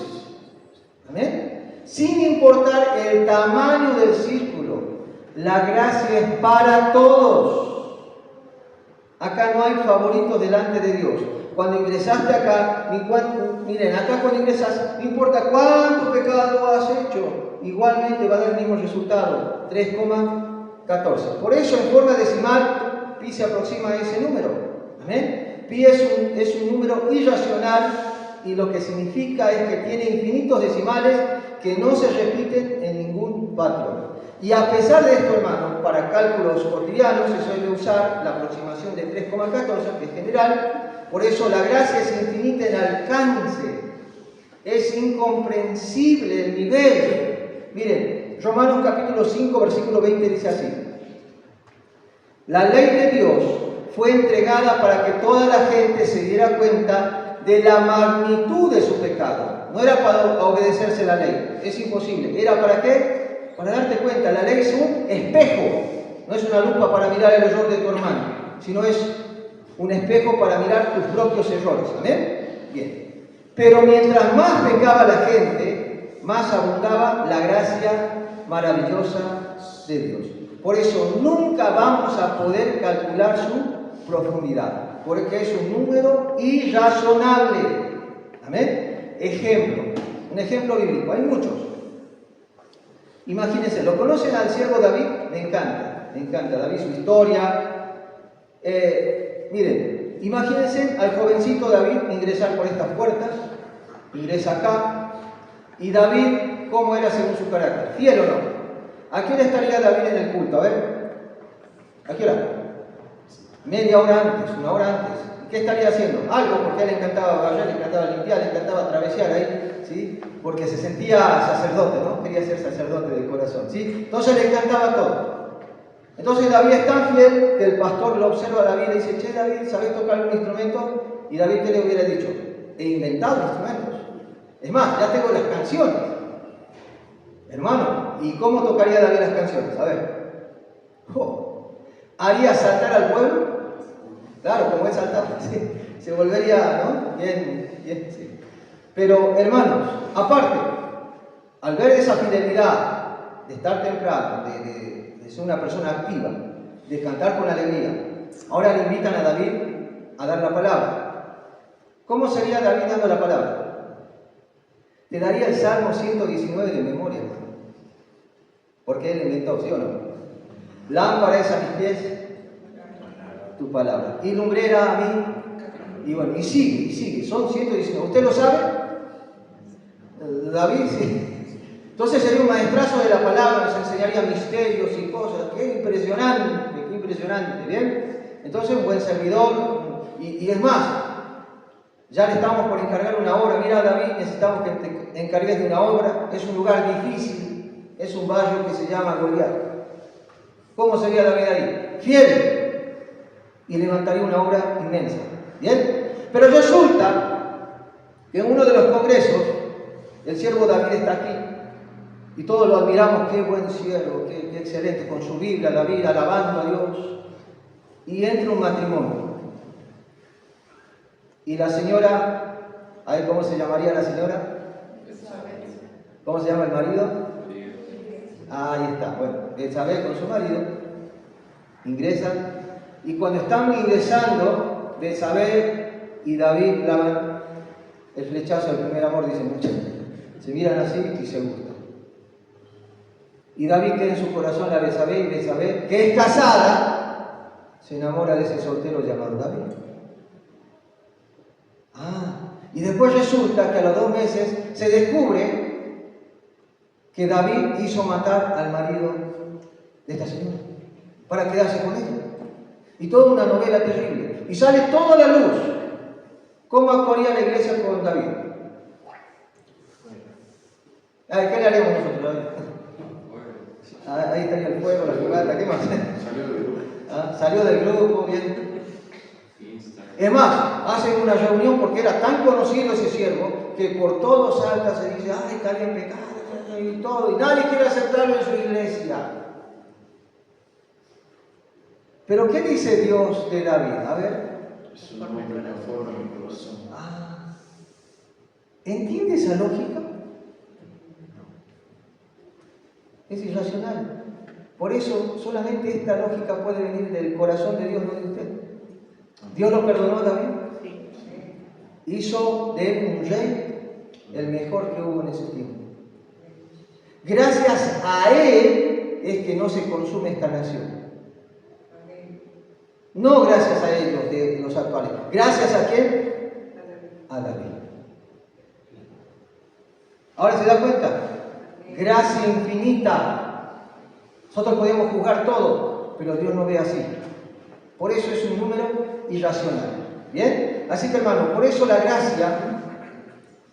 [SPEAKER 1] ¿Amén? Sin importar el tamaño del círculo, la gracia es para todos. Acá no hay favoritos delante de Dios. Cuando ingresaste acá, miren, acá cuando ingresas, no importa cuánto pecado has hecho, igualmente va a dar el mismo resultado, 3,14. Por eso en forma decimal, pi se aproxima a ese número. ¿Amén? Pi es un número irracional, y lo que significa es que tiene infinitos decimales que no se repiten en ningún patrón. Y a pesar de esto, hermanos, para cálculos cotidianos se suele usar la aproximación de 3,14, que es general. Por eso la gracia es infinita en alcance. Es incomprensible el nivel. Miren, Romanos capítulo 5, versículo 20 dice así: la ley de Dios fue entregada para que toda la gente se diera cuenta de la magnitud de su pecado. No era para obedecerse la ley, es imposible. ¿Era para qué? Para darte cuenta. La ley es un espejo, no es una lupa para mirar el error de tu hermano, sino es un espejo para mirar tus propios errores. ¿Amén? Bien. Pero mientras más pecaba la gente, más abundaba la gracia maravillosa de Dios. Por eso nunca vamos a poder calcular su profundidad, porque es un número irrazonable. ¿Amén? Ejemplo, un ejemplo bíblico, hay muchos. Imagínense, ¿lo conocen al siervo David? Me encanta David, su historia. Miren, imagínense al jovencito David ingresar por estas puertas, ingresa acá, y David, ¿cómo era según su carácter? ¿Fiel o no? ¿A qué hora estaría David en el culto? A ver, ¿a qué hora? Media hora antes, una hora antes. ¿Qué estaría haciendo? Algo, porque a él le encantaba barrer, le encantaba limpiar, le encantaba travesear ahí, ¿sí? Porque se sentía sacerdote, ¿no? Quería ser sacerdote del corazón, ¿sí? Entonces le encantaba todo. Entonces David es tan fiel que el pastor lo observa a David y le dice: che, David, ¿sabés tocar algún instrumento? Y David, ¿qué le hubiera dicho? He inventado instrumentos. Es más, ya tengo las canciones. Hermano, ¿y cómo tocaría David las canciones? A ver. ¿Haría saltar al pueblo? Claro, como él saltaba, ¿sí? Se volvería, ¿no? Bien, sí. Pero, hermanos, aparte, al ver esa fidelidad de estar temprano, de ser una persona activa, de cantar con alegría, ahora le invitan a David a dar la palabra. ¿Cómo sería David dando la palabra? Te daría el Salmo 119 de memoria, porque él inventó, ¿sí o no? Lámpara es a mis pies tu palabra, y lumbrera a mí. Y bueno, y sigue, son 119. ¿Usted lo sabe? David, sí. Entonces sería un maestrazo de la palabra, nos enseñaría misterios y cosas. ¡Qué impresionante! ¿Bien? Entonces un buen servidor, y es más, ya le estamos por encargar una obra. Mira, David, necesitamos que te encargues de una obra. Es un lugar difícil, es un barrio que se llama Goliat. ¿Cómo sería David ahí? Fiel. Y levantaría una obra inmensa. ¿Bien? Pero resulta que en uno de los congresos, el siervo David está aquí, y todos lo admiramos. Qué buen siervo, qué excelente, con su Biblia, David, alabando a Dios. Y entra un matrimonio. Y la señora, a ver, ¿cómo se llamaría la señora? ¿Cómo se llama el marido? Ahí está, bueno, Betsabé con su marido ingresan, y cuando están ingresando, Betsabé y David clavan el flechazo del primer amor, dicen mucho. Se miran así y se gustan. Y David queda en su corazón a Betsabé, y Betsabé, que es casada, se enamora de ese soltero llamado David. Y después resulta que a los 2 meses se descubre que David hizo matar al marido de esta señora para quedarse con ella. Y toda una novela terrible. Y sale toda a la luz. ¿Cómo actuaría la iglesia con David? ¿Qué le haremos nosotros? Ahí estaría el fuego, la fogata, ¿qué más? Salió del grupo, bien. Es más, hacen una reunión porque era tan conocido ese siervo que por todo Salta se dice: ¡ay, que alguien pecado! y todo, y nadie quiere aceptarlo en su iglesia. Pero ¿qué dice Dios de David? A ver.
[SPEAKER 2] Su nombre conforme a mi corazón.
[SPEAKER 1] ¿Entiende esa lógica? Es irracional. Por eso solamente esta lógica puede venir del corazón de Dios, no de usted. Dios lo perdonó a David. Hizo de él un rey, el mejor que hubo en ese tiempo. Gracias a él es que no se consume esta nación. No gracias a ellos, de los actuales. ¿Gracias a quién? A David. Ahora se da cuenta. Gracia infinita. Nosotros podemos juzgar todo, pero Dios no ve así. Por eso es un número irracional. ¿Bien? Así que hermano, por eso la gracia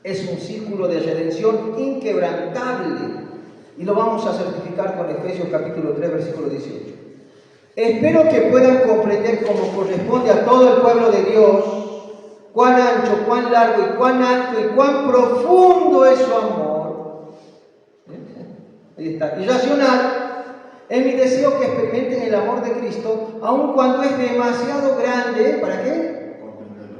[SPEAKER 1] es un círculo de redención inquebrantable. Y lo vamos a certificar con Efesios capítulo 3, versículo 18. Espero que puedan comprender como corresponde a todo el pueblo de Dios cuán ancho, cuán largo y cuán alto y cuán profundo es su amor. Ahí está. Irracional. Es mi deseo que experimenten el amor de Cristo, aun cuando es demasiado grande. ¿Para qué?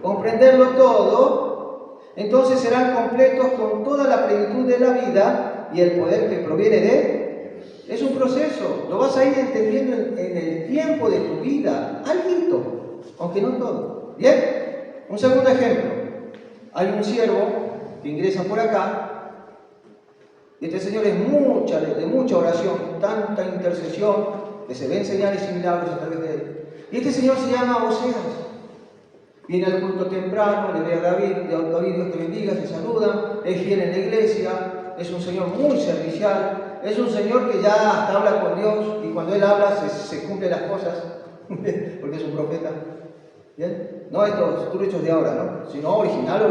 [SPEAKER 1] Comprenderlo todo. Entonces serán completos con toda la plenitud de la vida y el poder que proviene de él. Es un proceso, lo vas a ir entendiendo en el tiempo de tu vida, alguito, aunque no todo. Bien, un segundo ejemplo. Hay un siervo que ingresa por acá, y este señor es de mucha oración, tanta intercesión, que se ven señales y milagros a través de él. Y este señor se llama Oseas. Viene al culto temprano, le ve a David, Dios te bendiga, se saludan, es fiel en la iglesia, es un señor muy servicial, es un señor que ya hasta habla con Dios y cuando él habla se cumplen las cosas, porque es un profeta. ¿Bien? No estos truchos de ahora, ¿no? Sino original.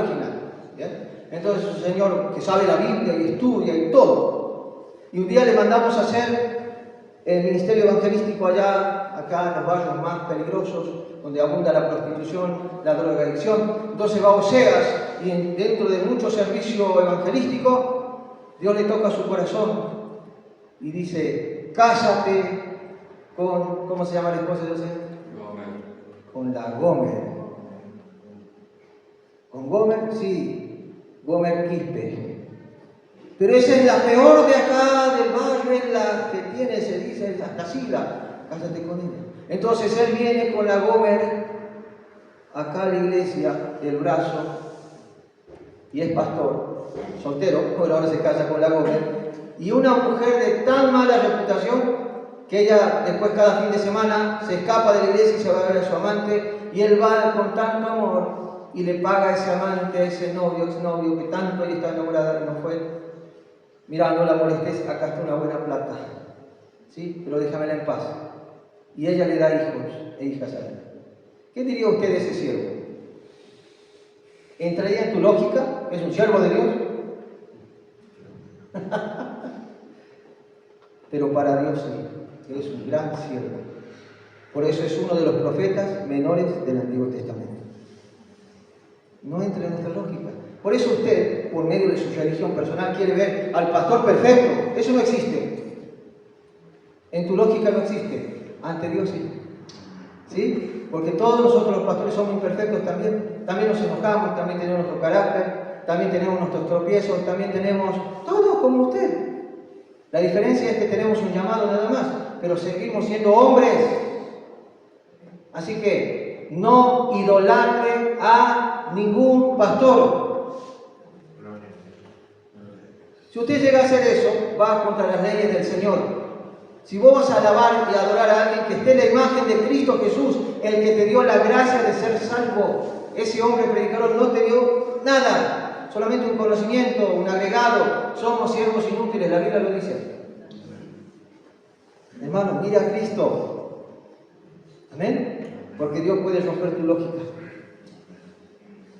[SPEAKER 1] ¿Bien? Entonces es un señor que sabe la Biblia y estudia y todo. Y un día le mandamos a hacer el ministerio evangelístico acá en los barrios más peligrosos, donde abunda la prostitución, la drogadicción. Entonces va Oseas y dentro de mucho servicio evangelístico, Dios le toca su corazón y dice, cásate con, ¿cómo se llama la esposa de Oseas? Con la Gomer. ¿Con Gomer? Sí, Gomer Quispe. Pero esa es la peor de acá, del barrio, es la que tiene, se dice, hasta Sila, cásate con ella. Entonces él viene con la Gomer acá a la iglesia del brazo y es pastor, soltero, pero ahora se casa con la Gomer. Y una mujer de tan mala reputación que ella después cada fin de semana se escapa de la iglesia y se va a ver a su amante y él va con tanto amor y le paga a ese amante, a ese novio, exnovio que tanto ella está enamorada y no fue. Mira, no la molestes, acá está una buena plata, ¿sí? Pero déjamela en paz. Y ella le da hijos e hijas a él. ¿Qué diría usted de ese siervo? ¿Entraría en tu lógica? ¿Es un siervo de Dios? Pero para Dios sí, es un gran siervo. Por eso es uno de los profetas menores del Antiguo Testamento. No entra en nuestra lógica. Por eso usted, por medio de su religión personal, quiere ver al pastor perfecto. Eso no existe. En tu lógica no existe. Ante Dios sí. ¿Sí? Porque todos nosotros los pastores somos imperfectos también. También nos enojamos, también tenemos nuestro carácter, también tenemos nuestros tropiezos, también tenemos todo como usted. La diferencia es que tenemos un llamado nada más, pero seguimos siendo hombres. Así que no idolatre a ningún pastor. Si usted llega a hacer eso, va contra las leyes del Señor. Si vos vas a alabar y adorar a alguien que esté en la imagen de Cristo Jesús, el que te dio la gracia de ser salvo, ese hombre predicador no te dio nada, solamente un conocimiento, un agregado. Somos siervos inútiles, la Biblia lo dice. Hermano, mira a Cristo. Amén. Porque Dios puede romper tu lógica.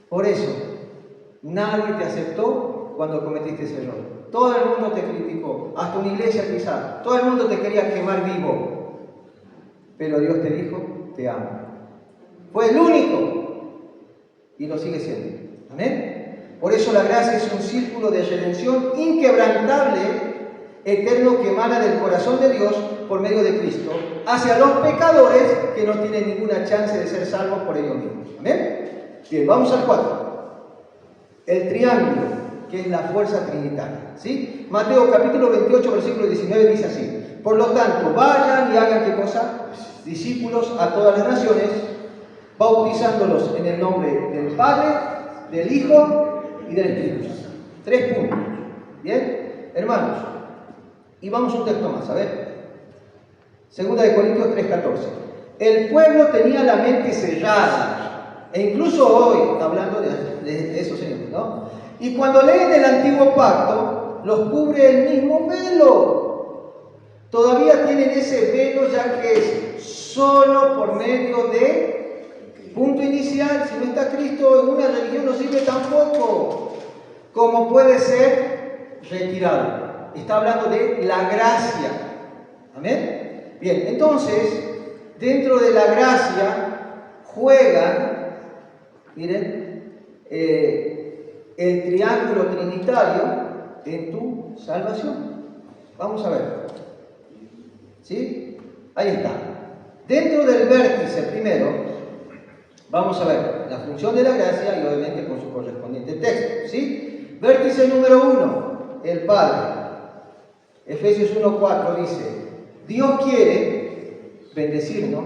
[SPEAKER 1] Por eso, nadie te aceptó cuando cometiste ese error. Todo el mundo te criticó, hasta una iglesia quizás. Todo el mundo te quería quemar vivo. Pero Dios te dijo, te amo. Fue el único. Y lo sigue siendo. Amén. Por eso la gracia es un círculo de redención inquebrantable eterno que emana del corazón de Dios por medio de Cristo, hacia los pecadores que no tienen ninguna chance de ser salvos por ellos mismos. ¿Amén? Bien, vamos al 4. El triángulo, que es la fuerza trinitaria. ¿Sí? Mateo capítulo 28, versículo 19 dice así: por lo tanto, vayan y hagan ¿qué cosa? Discípulos a todas las naciones, bautizándolos en el nombre del Padre, del Hijo y del Espíritu Santo. 3 puntos. ¿Bien? Hermanos, y vamos un texto más, a ver. 2 Corintios 3:14. El pueblo tenía la mente cerrada, e incluso hoy, está hablando de esos señores, ¿no? Y cuando leen el antiguo pacto, los cubre el mismo velo. Todavía tienen ese velo, ya que es solo por medio de punto inicial. Si no está Cristo en una religión, no sirve tampoco. Como puede ser retirado. Está hablando de la gracia. ¿Amén? Bien, entonces, dentro de la gracia juegan, miren, el triángulo trinitario en tu salvación. Vamos a ver. ¿Sí? Ahí está. Dentro del vértice primero, vamos a ver la función de la gracia y obviamente con su correspondiente texto. ¿Sí? Vértice número 1, el Padre. Efesios 1:4 dice: Dios quiere bendecirnos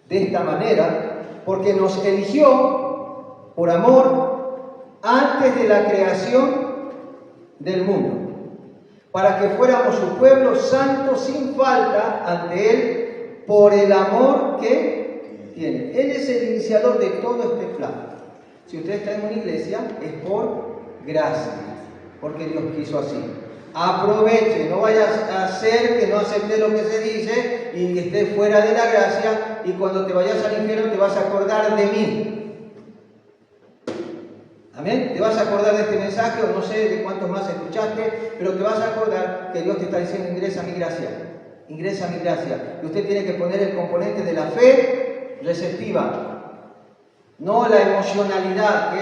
[SPEAKER 1] de esta manera porque nos eligió por amor antes de la creación del mundo, para que fuéramos su pueblo santo sin falta ante Él por el amor que tiene. Él es el iniciador de todo este plan. Si usted está en una iglesia, es por gracia, porque Dios quiso así. Aproveche, no vayas a hacer que no acepte lo que se dice y estés fuera de la gracia, y cuando te vayas al infierno te vas a acordar de mí. Amén. Te vas a acordar de este mensaje, o no sé de cuántos más escuchaste, pero te vas a acordar que Dios te está diciendo: ingresa a mi gracia, ingresa a mi gracia. Y usted tiene que poner el componente de la fe receptiva, no la emocionalidad, que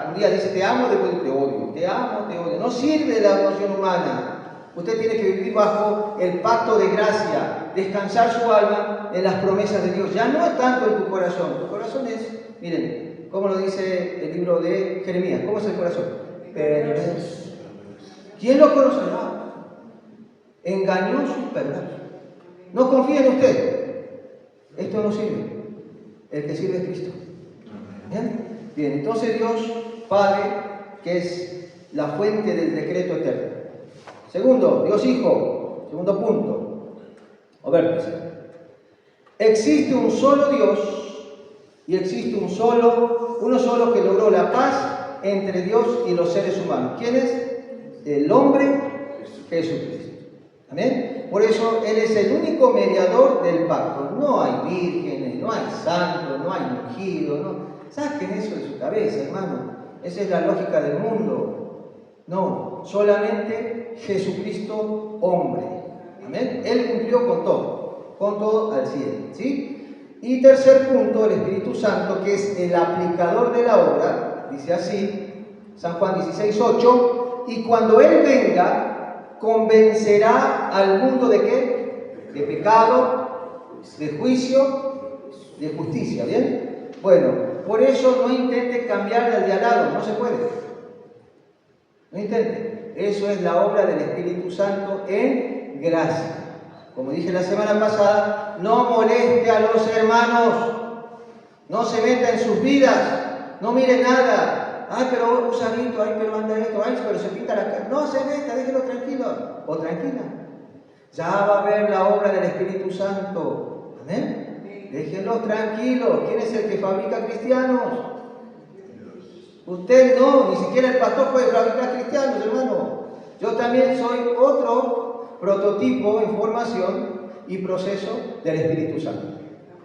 [SPEAKER 1] un día dice te amo, después te odio, te amo, te odio. No sirve la emoción humana. Usted tiene que vivir bajo el pacto de gracia, descansar su alma en las promesas de Dios. Ya no es tanto en tu corazón. Tu corazón es, miren, como lo dice el libro de Jeremías. ¿Cómo es el corazón? Perverso. ¿Quién lo conocerá? Engañoso y perverso. No confíe en usted. Esto no sirve. El que sirve es Cristo. ¿Bien? Bien, entonces Dios Padre, que es la fuente del decreto eterno. Segundo, Dios Hijo. Segundo punto, o vértice. Existe un solo Dios y existe uno solo que logró la paz entre Dios y los seres humanos. ¿Quién es? El hombre Jesucristo. ¿Amén? Por eso Él es el único mediador del pacto. No hay vírgenes, no hay santos, no hay ungidos, no. Saquen eso de su cabeza, hermano. Esa es la lógica del mundo. No, solamente Jesucristo, hombre. Amén. Él cumplió con todo al cielo. ¿Sí? Y tercer punto, el Espíritu Santo, que es el aplicador de la obra. Dice así, San Juan 16:8, y cuando Él venga, convencerá al mundo ¿de qué? De pecado, de juicio, de justicia. ¿Bien? Bueno, por eso no intente cambiarle al de al lado, no se puede. No intente. Eso es la obra del Espíritu Santo en gracia. Como dije la semana pasada, no moleste a los hermanos, no se meta en sus vidas, no mire nada. Ay, pero usadito, ay, pero anda esto, ay, pero se pinta la cara. No se meta, déjelo tranquilo o tranquila. Ya va a ver la obra del Espíritu Santo. ¿Amén? Déjenlos tranquilos. ¿Quién es el que fabrica cristianos? Usted no, ni siquiera el pastor puede fabricar cristianos, hermano. Yo también soy otro prototipo en formación y proceso del Espíritu Santo.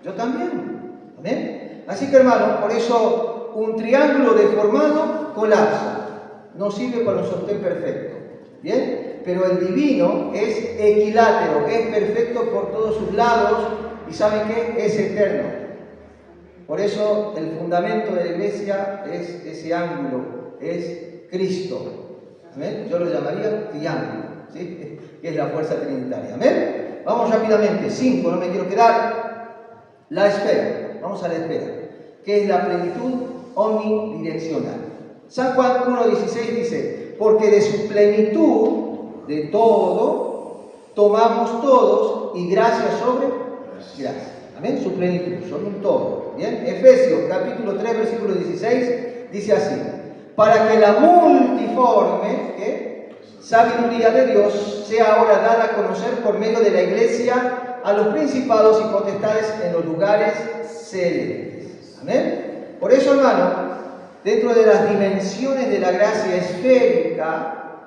[SPEAKER 1] Yo también. ¿Amén? Así que, hermano, por eso un triángulo deformado colapsa. No sirve para un sostén perfecto. ¿Bien? Pero el divino es equilátero, es perfecto por todos sus lados. ¿Y saben qué? Es eterno. Por eso el fundamento de la iglesia es ese ángulo, es Cristo. ¿Amén? Yo lo llamaría triángulo. ¿sí? Que es la fuerza trinitaria. ¿Amén? Vamos rápidamente. 5, no me quiero quedar. La esfera. Vamos a la esfera, que es la plenitud omnidireccional. San Juan 1:16 dice, porque de su plenitud, de todo, tomamos todos y gracia sobre gracia. Amén, su plenitud, sobre un todo. Bien, Efesios capítulo 3, versículo 16, dice así, para que la multiforme sabiduría de Dios sea ahora dada a conocer por medio de la iglesia a los principados y potestades en los lugares celestes. Amén. Por eso, hermano, dentro de las dimensiones de la gracia esférica,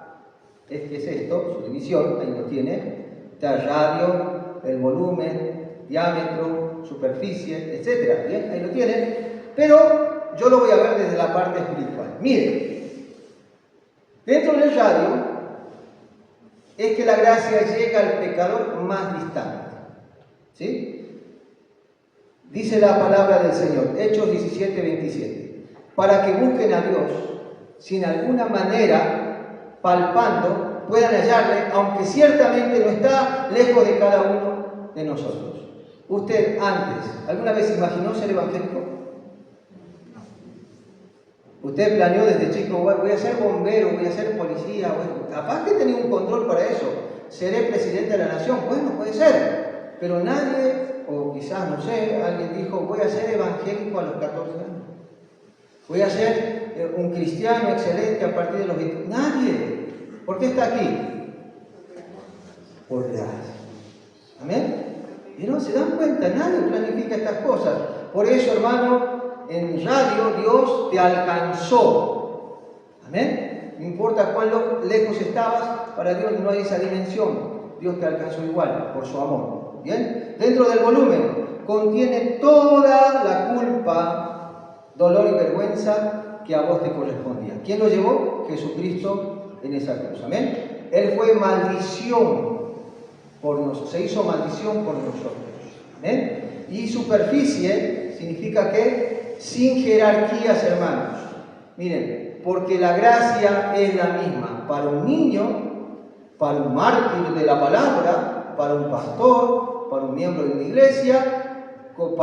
[SPEAKER 1] ¿qué es esto? Su división, ahí lo tiene, está el radio, el volumen, diámetro, superficie, etc. Bien, ahí lo tienen, pero yo lo voy a ver desde la parte espiritual. Miren, dentro del radio es que la gracia llega al pecador más distante. ¿Sí? Dice la palabra del Señor, Hechos 17:27, para que busquen a Dios, si en alguna manera, palpando, puedan hallarle, aunque ciertamente no está lejos de cada uno de nosotros. ¿Usted antes, alguna vez imaginó ser evangélico? ¿Usted planeó desde chico, voy a ser bombero, voy a ser policía? Bueno, capaz que tenía un control para eso. ¿Seré presidente de la nación? Bueno, puede ser. Pero nadie, o quizás, no sé, alguien dijo, voy a ser evangélico a los 14 años. Voy a ser un cristiano excelente a partir de los 20. Nadie. ¿Por qué está aquí? Por gracia. ¿Amén? Y no se dan cuenta, nadie planifica estas cosas. Por eso, hermano, en radio Dios te alcanzó. ¿Amén? No importa cuán lejos estabas, para Dios no hay esa dimensión. Dios te alcanzó igual, por su amor. ¿Bien? Dentro del volumen contiene toda la culpa, dolor y vergüenza que a vos te correspondía. ¿Quién lo llevó? Jesucristo en esa cruz. ¿Amén? Él fue maldición por nosotros, se hizo maldición por nosotros. ¿Amén? Y superficie significa que sin jerarquías, hermanos. Miren, porque la gracia es la misma para un niño, para un mártir de la palabra, para un pastor, para un miembro de una iglesia, como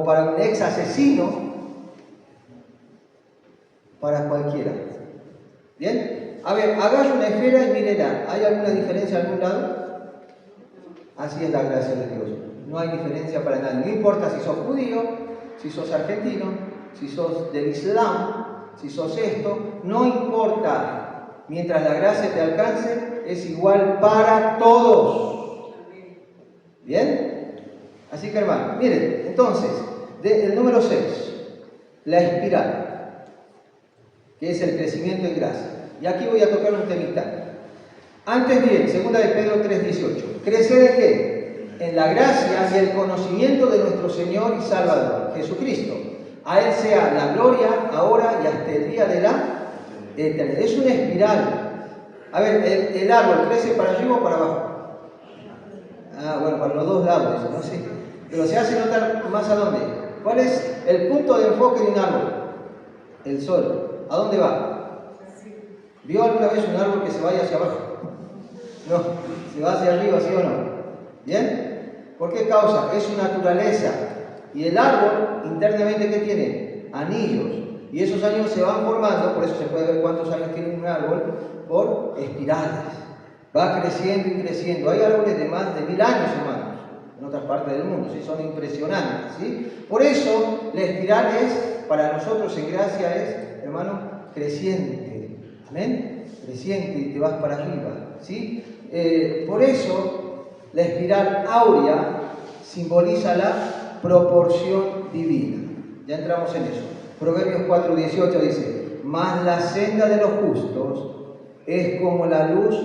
[SPEAKER 1] para un ex asesino, para cualquiera. ¿Bien? A ver, agarra una esfera y mírenla. ¿Hay alguna diferencia en algún lado? Así es la gracia de Dios. No hay diferencia para nadie. No importa si sos judío, si sos argentino, si sos del Islam, si sos esto, no importa. Mientras la gracia te alcance, es igual para todos. ¿Bien? Así que, hermano, miren, entonces, el número 6, la espiral, que es el crecimiento en gracia. Y aquí voy a tocar un temita. Antes bien, 2 de Pedro 3:18. ¿Crecer en qué? En la gracia y el conocimiento de nuestro Señor y Salvador, Jesucristo. A Él sea la gloria, ahora y hasta el día de la eternidad. Es una espiral. A ver, ¿el árbol crece para arriba o para abajo? Bueno, para los dos lados, eso, no sé. Pero se hace notar más a dónde. ¿Cuál es el punto de enfoque de un árbol? El sol. ¿A dónde va? ¿Vio alguna vez un árbol que se vaya hacia abajo? No, se va hacia arriba, ¿sí o no? ¿Bien? ¿Por qué causa? Es su naturaleza. Y el árbol, internamente, ¿qué tiene? Anillos. Y esos anillos se van formando, por eso se puede ver cuántos años tiene un árbol, por espirales. Va creciendo y creciendo. Hay árboles de más de 1000 años, hermanos, en otras partes del mundo, ¿sí? Son impresionantes, ¿sí? Por eso, la espiral es, para nosotros en gracia es, hermano, creciente. ¿Amén? Creciente y te vas para arriba, ¿sí? Por eso, la espiral áurea simboliza la proporción divina. Ya entramos en eso. Proverbios 4:18 dice, mas la senda de los justos es como la luz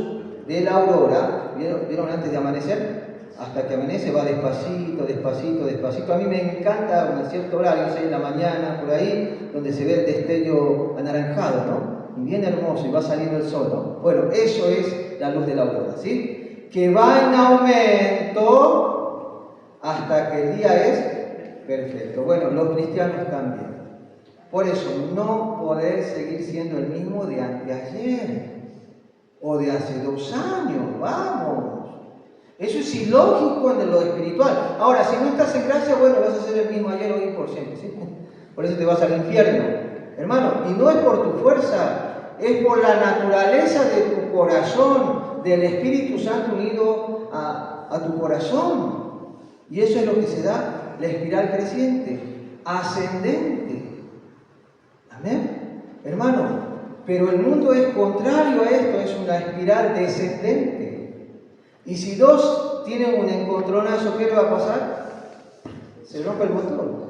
[SPEAKER 1] de la aurora. ¿Vieron antes de amanecer? Hasta que amanece va despacito, despacito, despacito. A mí me encanta un cierto horario, 6 de la mañana, por ahí, donde se ve el destello anaranjado, ¿no? Y bien hermoso, y va saliendo el sol, ¿no? Bueno, eso es la luz de la aurora, ¿sí? Que va en aumento hasta que el día es perfecto. Bueno, los cristianos también. Por eso, no podés seguir siendo el mismo de anteayer. o de hace 2 años, vamos. Eso es ilógico en lo espiritual. Ahora, si no estás en gracia, bueno, vas a ser el mismo ayer, hoy y por siempre, ¿sí? Por eso te vas al infierno, hermano. Y no es por tu fuerza, es por la naturaleza de tu corazón, del Espíritu Santo unido a tu corazón. Y eso es lo que se da, la espiral creciente, ascendente. Amén, hermano. Pero el mundo es contrario a esto, es una espiral descendente. Y si 2 tienen un encontronazo, ¿qué le va a pasar? Se rompe el motor.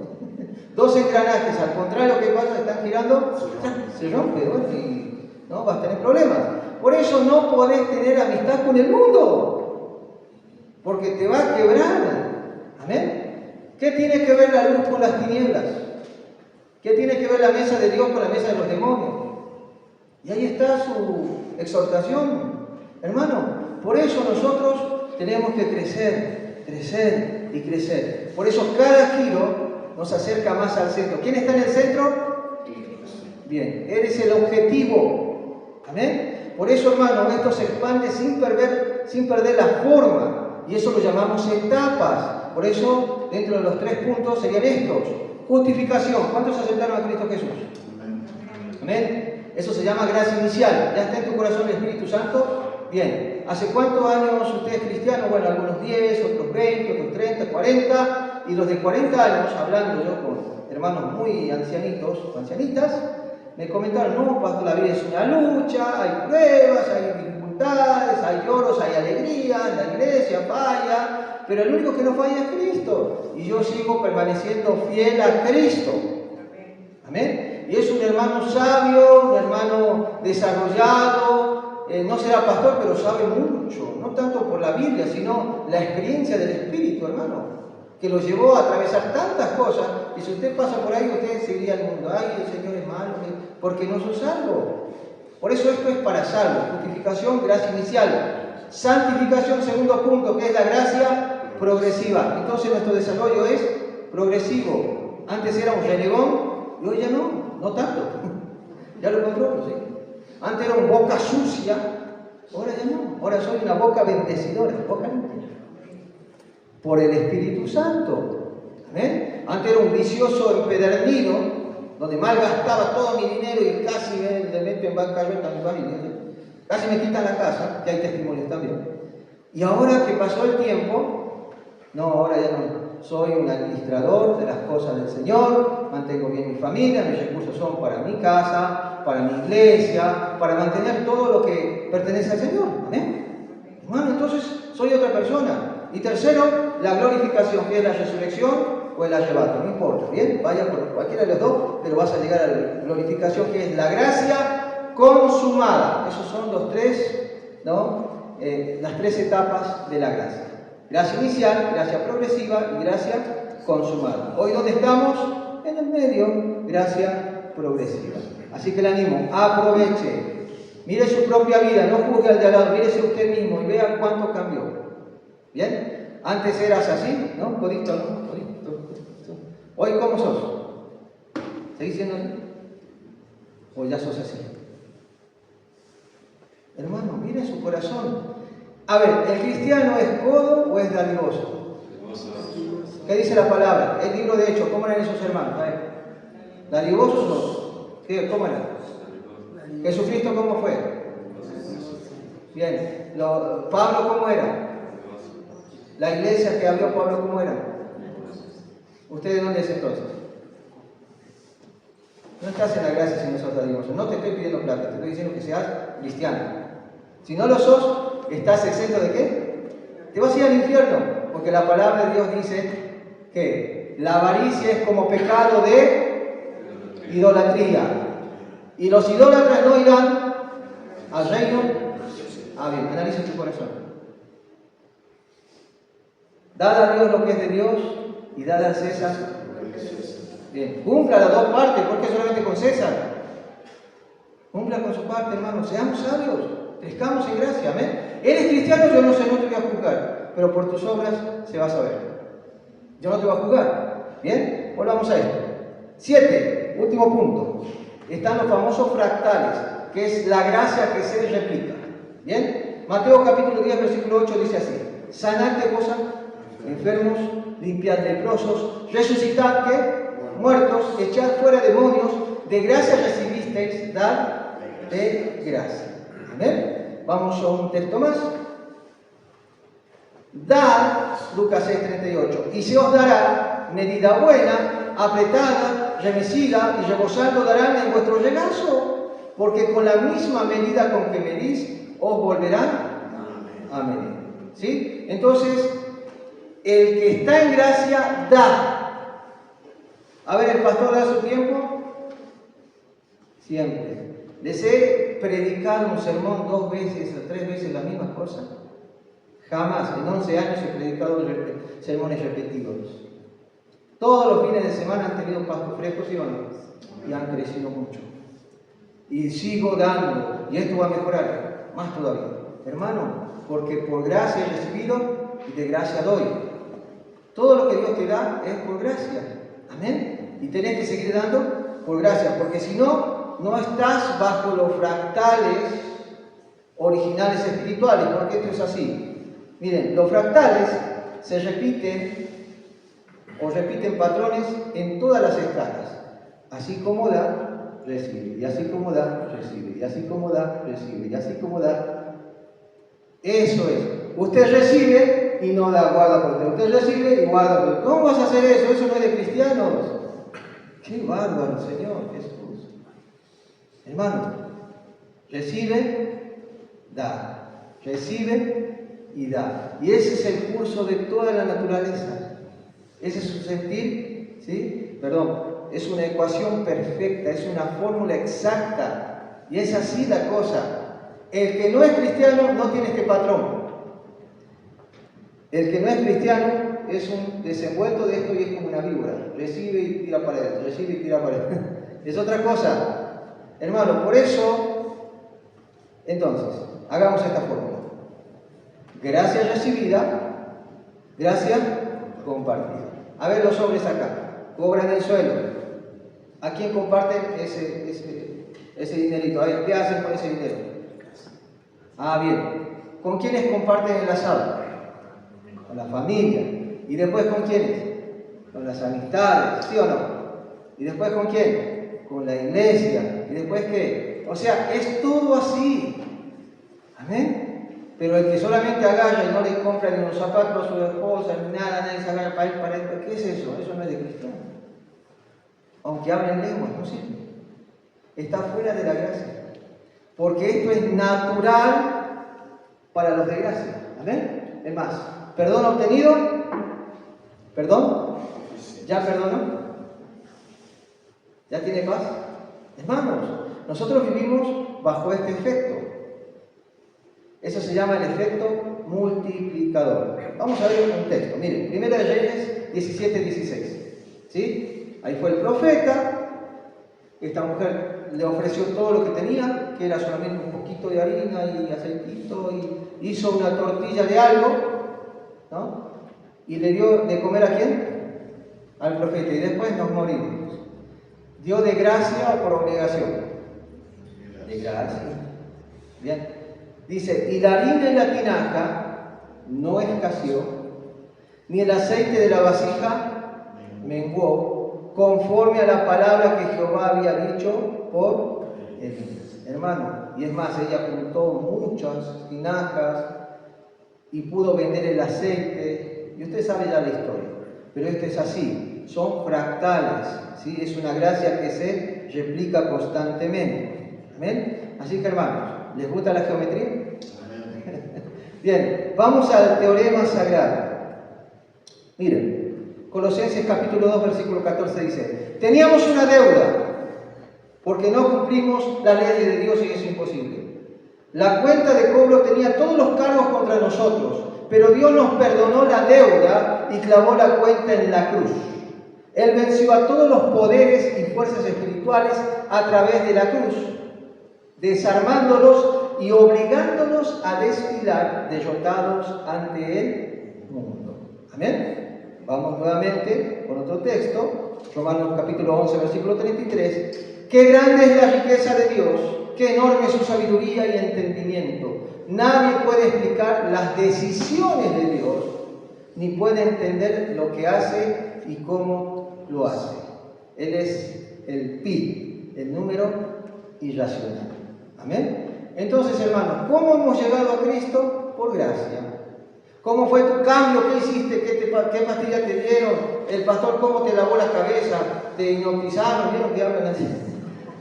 [SPEAKER 1] 2 engranajes, al contrario, ¿qué pasa? Están girando, se rompe, bueno, y no vas a tener problemas. Por eso no podés tener amistad con el mundo, porque te va a quebrar. ¿Amén? ¿Qué tiene que ver la luz con las tinieblas? ¿Qué tiene que ver la mesa de Dios con la mesa de los demonios? Y ahí está su exhortación, hermano. Por eso nosotros tenemos que crecer, crecer y crecer. Por eso cada giro nos acerca más al centro. ¿Quién está en el centro? Bien, eres el objetivo. Amén. Por eso, hermano, esto se expande sin perder la forma. Y eso lo llamamos etapas. Por eso, dentro de los 3 puntos serían estos. Justificación. ¿Cuántos aceptaron a Cristo Jesús? Amén. Eso se llama gracia inicial. ¿Ya está en tu corazón el Espíritu Santo? Bien. ¿Hace cuántos años usted es cristiano? Bueno, algunos 10, otros 20, otros 30, 40. Y los de 40 años, hablando yo con hermanos muy ancianitos o ancianitas, me comentaron, no, pastor, la vida es una lucha, hay pruebas, hay dificultades, hay lloros, hay alegría, la iglesia falla, pero el único que no falla es Cristo. Y yo sigo permaneciendo fiel a Cristo. Amén. Y es un hermano sabio, un hermano desarrollado, no será pastor, pero sabe mucho, no tanto por la Biblia, sino la experiencia del Espíritu, hermano, que lo llevó a atravesar tantas cosas, y si usted pasa por ahí, usted seguiría el mundo, ay, el Señor es malo, porque no sos salvo. Por eso esto es para salvo. Justificación, gracia inicial. Santificación, segundo punto, que es la gracia progresiva. Entonces nuestro desarrollo es progresivo. Antes era un renegón, y hoy ya no tanto. Ya lo controlo, ¿sí? Antes era un boca sucia, ahora ya no. Ahora soy una boca bendecedora, boca limpia. Por el Espíritu Santo. ¿Amén? Antes era un vicioso empedernido, donde malgastaba todo mi dinero y casi me meto en bancarrota a mi familia. Casi me quitan la casa, que hay testimonios también. Y ahora que pasó el tiempo, no, ahora ya no. Soy un administrador de las cosas del Señor, mantengo bien mi familia, mis recursos son para mi casa, para mi iglesia, para mantener todo lo que pertenece al Señor. ¿Amén? Hermano, entonces soy otra persona. Y tercero, la glorificación, que es la resurrección o el arrebato, no importa, ¿bien? Vaya por cualquiera de los dos, pero vas a llegar a la glorificación, que es la gracia consumada. Esos son los 3, ¿no? Las 3 etapas de la gracia. Gracia inicial, gracia progresiva y gracia consumada. Hoy, ¿dónde estamos? En el medio, gracia progresiva. Así que le animo, aproveche, mire su propia vida, no juzgue al de al lado, mírese usted mismo y vea cuánto cambió. ¿Bien? Antes eras así, ¿no? Codito, ¿no? Codito. Hoy, ¿cómo sos? ¿Seguís siendo así? ¿O ya sos así? Hermano, mire su corazón. A ver, ¿el cristiano es codo o es dadivoso? ¿Qué dice la palabra? El libro de Hechos, ¿cómo eran esos hermanos? A ver. ¿Dadivosos o no? ¿Cómo eran? ¿Jesucristo cómo fue? Bien. ¿Pablo cómo era? ¿La iglesia que abrió Pablo cómo era? ¿Usted de dónde es entonces? No estás en la gracia si no sos dadivoso. No te estoy pidiendo plata, te estoy diciendo que seas cristiano. Si no lo sos, ¿estás exento de qué? Te vas a ir al infierno, porque la palabra de Dios dice que la avaricia es como pecado de idolatría. Y los idólatras no irán al reino. Bien, analiza tu corazón. Dad a Dios lo que es de Dios y dad al César. Bien, cumpla las 2 partes, ¿por qué solamente con César? Cumpla con su parte, hermano. Seamos sabios, crezcamos en gracia, amén. ¿Eres cristiano? Yo no sé, no te voy a juzgar, pero por tus obras se va a saber. Yo no te voy a juzgar. Bien, volvamos a esto. 7, último punto. Están los famosos fractales, que es la gracia que se replica. Bien, Mateo capítulo 10, versículo 8 dice así: sanad, ¿qué cosa? Enfermos, limpiad leprosos, resucitad, ¿qué? Muertos, echad fuera demonios, de gracia recibisteis, dad de gracia. Amén. Vamos a un texto más. Dad, Lucas 6:38, y se os dará medida buena, apretada, remecida y rebosando darán en vuestro regazo, porque con la misma medida con que medís, os volverán a medir. ¿Sí? Entonces, el que está en gracia da. A ver, ¿el pastor da su tiempo? Siempre. ¿Les he predicado un sermón 2 veces o 3 veces la misma cosa? Jamás. En 11 años he predicado sermones repetidos. Todos los fines de semana han tenido pastos frescos y han crecido mucho. Y sigo dando. Y esto va a mejorar más todavía. Hermano, porque por gracia he recibido y de gracia doy. Todo lo que Dios te da es por gracia. Amén. Y tenés que seguir dando por gracia, porque si no, no estás bajo los fractales originales espirituales, porque esto es así. Miren, los fractales se repiten patrones en todas las escalas. Así como da, recibe. Y así como da, recibe. Y así como da, recibe. Y así como da. Eso es. Usted recibe y no da, guarda por usted. Usted recibe y guarda por usted. ¿Cómo vas a hacer eso? Eso no es de cristianos. ¡Qué bárbaro, Señor Jesús! Hermano, recibe, da. Recibe y da. Y ese es el curso de toda la naturaleza. Ese es su sentir, ¿sí? Perdón, es una ecuación perfecta, es una fórmula exacta. Y es así la cosa. El que no es cristiano no tiene este patrón. El que no es cristiano es un desenvuelto de esto y es como una víbora. Recibe y tira para adentro, recibe y tira para adentro. Es otra cosa. Hermano, por eso, entonces, hagamos esta fórmula. Gracia recibida, gracia compartida. A ver los sobres acá. Cobran el suelo. ¿A quién comparten ese dinerito? A ver, ¿qué hacen con ese dinero? Ah, bien. ¿Con quiénes comparten el asado? Con la familia. ¿Y después con quiénes? Con las amistades, ¿sí o no? ¿Y después con quién? Con la iglesia. ¿Y después qué? O sea, es todo así. Amén. Pero el que solamente agarra y no le compra ni los zapatos a su esposa, ni nada, nadie se agarra para él, ¿qué es eso? Eso no es de cristiano. Aunque hablen lenguas, no sirve. Está fuera de la gracia. Porque esto es natural para los de gracia. Amén. Es más, perdón obtenido. ¿Perdón? ¿Ya perdonó? ¿Ya tiene paz? Hermanos, nosotros vivimos bajo este efecto. Eso se llama el efecto multiplicador. Vamos a ver un texto. Miren, 1 Reyes 17:16. ¿Sí? Ahí fue el profeta. Esta mujer le ofreció todo lo que tenía, que era solamente un poquito de harina y aceitito, y hizo una tortilla de algo, ¿no? Y le dio de comer ¿a quién? Al profeta. Y después nos morimos. ¿Dio de gracia o por obligación? De gracia. Bien. Dice, y la harina en la tinaja no escaseó, ni el aceite de la vasija menguó, conforme a la palabra que Jehová había dicho por Elías. Hermano, y es más, ella juntó muchas tinajas y pudo vender el aceite, y usted sabe ya la historia, pero esto es así, son fractales, ¿sí? Es una gracia que se replica constantemente. ¿Amén? Así que hermanos, ¿les gusta la geometría? Bien, vamos al teorema sagrado. Miren, Colosenses capítulo 2, versículo 14 dice: teníamos una deuda, porque no cumplimos la ley de Dios y es imposible. La cuenta de cobro tenía todos los cargos contra nosotros, pero Dios nos perdonó la deuda y clavó la cuenta en la cruz. Él venció a todos los poderes y fuerzas espirituales a través de la cruz, desarmándolos y obligándonos a desfilar derrotados ante el mundo. Amén. Vamos nuevamente con otro texto, Romanos capítulo 11, versículo 33. Qué grande es la riqueza de Dios, qué enorme su sabiduría y entendimiento. Nadie puede explicar las decisiones de Dios, ni puede entender lo que hace y cómo lo hace. Él es el pi, el número irracional. Amén. Entonces, hermanos, ¿cómo hemos llegado a Cristo? Por gracia. ¿Cómo fue tu cambio? ¿Qué hiciste? ¿Qué pastilla te dieron? ¿El pastor cómo te lavó la cabeza? ¿Te hipnotizaron? ¿Vieron que hablan así?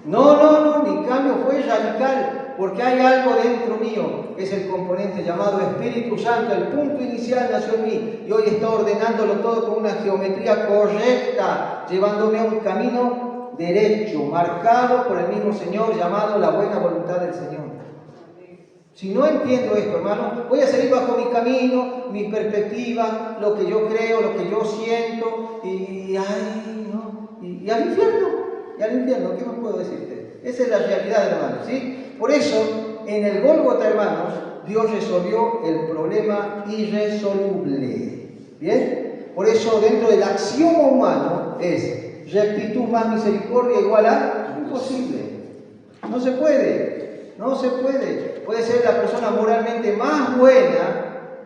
[SPEAKER 1] No, mi cambio fue radical, porque hay algo dentro mío, que es el componente llamado Espíritu Santo, el punto inicial nació en mí, y hoy está ordenándolo todo con una geometría correcta, llevándome a un camino derecho, marcado por el mismo Señor, llamado la buena voluntad del Señor. Si no entiendo esto, hermano, voy a seguir bajo mi camino, mi perspectiva, lo que yo creo, lo que yo siento, y al infierno, ¿qué más puedo decirte? Esa es la realidad, hermanos, ¿sí? Por eso, en el Gólgota, hermanos, Dios resolvió el problema irresoluble, ¿bien? Por eso, dentro del axioma humano, es rectitud más misericordia igual a imposible. No se puede. Puede ser la persona moralmente más buena.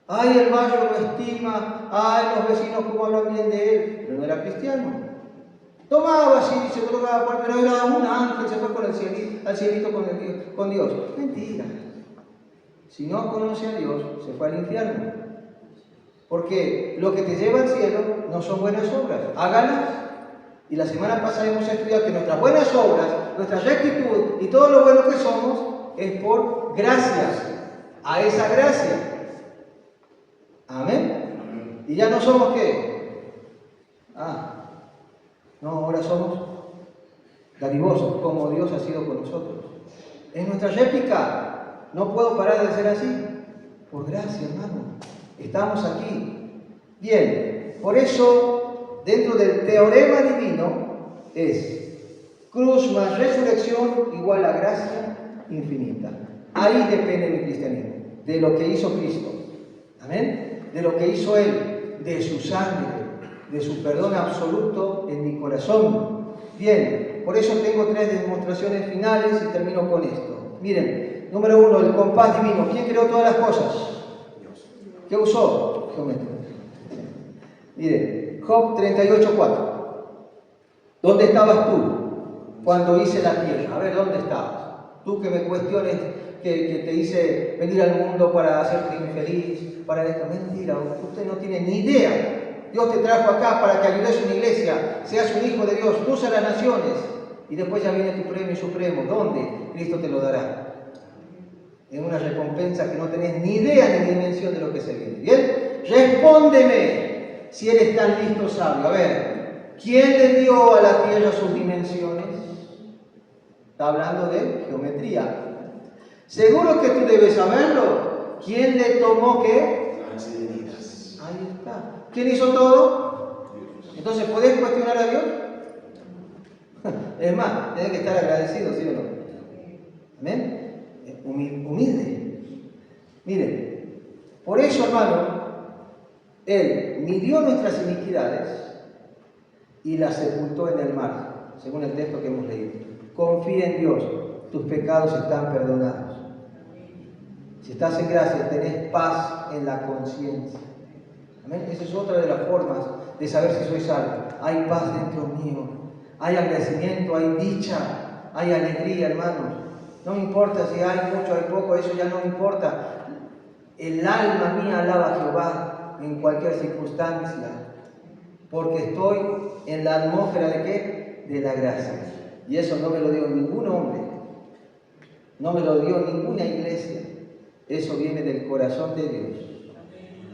[SPEAKER 1] Ay, el barrio lo estima. Ay, los vecinos cómo hablan bien de él. Pero no era cristiano. Tomaba, sí, se drogaba, pero era un ángel, se fue al cielito con Dios. Mentira. Si no conoce a Dios, se fue al infierno. Porque lo que te lleva al cielo no son buenas obras. Hágalas. Y la semana pasada hemos estudiado que nuestras buenas obras, nuestra rectitud y todo lo bueno que somos es por gracias a esa gracia. Amén. Y ya no somos ¿qué? No, ahora somos dadivosos, como Dios ha sido con nosotros. Es nuestra réplica. No puedo parar de ser así. Por gracia, hermano. Estamos aquí. Bien, por eso, dentro del teorema divino, es cruz más resurrección igual a gracia infinita. Ahí depende mi cristianismo, de lo que hizo Cristo. Amén. De lo que hizo Él, de su sangre, de su perdón absoluto en mi corazón. Bien, por eso tengo 3 demostraciones finales y termino con esto. Miren, número 1, el compás divino. ¿Quién creó todas las cosas? Dios. ¿Qué usó? Geometría. Miren, Job 38:4. ¿Dónde estabas tú cuando hice la tierra? A ver, ¿dónde estabas? Tú que me cuestiones, que te hice venir al mundo para hacerte infeliz, para esto. Mentira, usted no tiene ni idea. Dios te trajo acá para que ayudes a una iglesia, seas un hijo de Dios, cruza las naciones y después ya viene tu premio supremo. ¿Dónde? Cristo te lo dará. En una recompensa que no tenés ni idea ni dimensión de lo que se viene. ¿Bien? Respóndeme si eres tan listo, sabio. A ver, ¿quién le dio a la tierra sus dimensiones? Está hablando de geometría. Seguro que tú debes saberlo. ¿Quién le tomó qué?
[SPEAKER 2] Las medidas.
[SPEAKER 1] Ahí está. ¿Quién hizo todo? Entonces, ¿podés cuestionar a Dios? Es más, tenés que estar agradecido, ¿sí o no? ¿Amén? Humilde. Miren, por eso, hermano, Él midió nuestras iniquidades y las sepultó en el mar, según el texto que hemos leído. Confía en Dios, tus pecados están perdonados. Si estás en gracia, tenés paz en la conciencia. Amén. Esa es otra de las formas de saber si soy salvo. Hay paz dentro mío, hay agradecimiento, hay dicha, hay alegría, hermanos. No me importa si hay mucho, hay poco, eso ya no me importa. El alma mía alaba a Jehová en cualquier circunstancia, porque estoy en la atmósfera ¿de qué? De la gracia. Y eso no me lo dio ningún hombre, no me lo dio ninguna iglesia. Eso viene del corazón de Dios.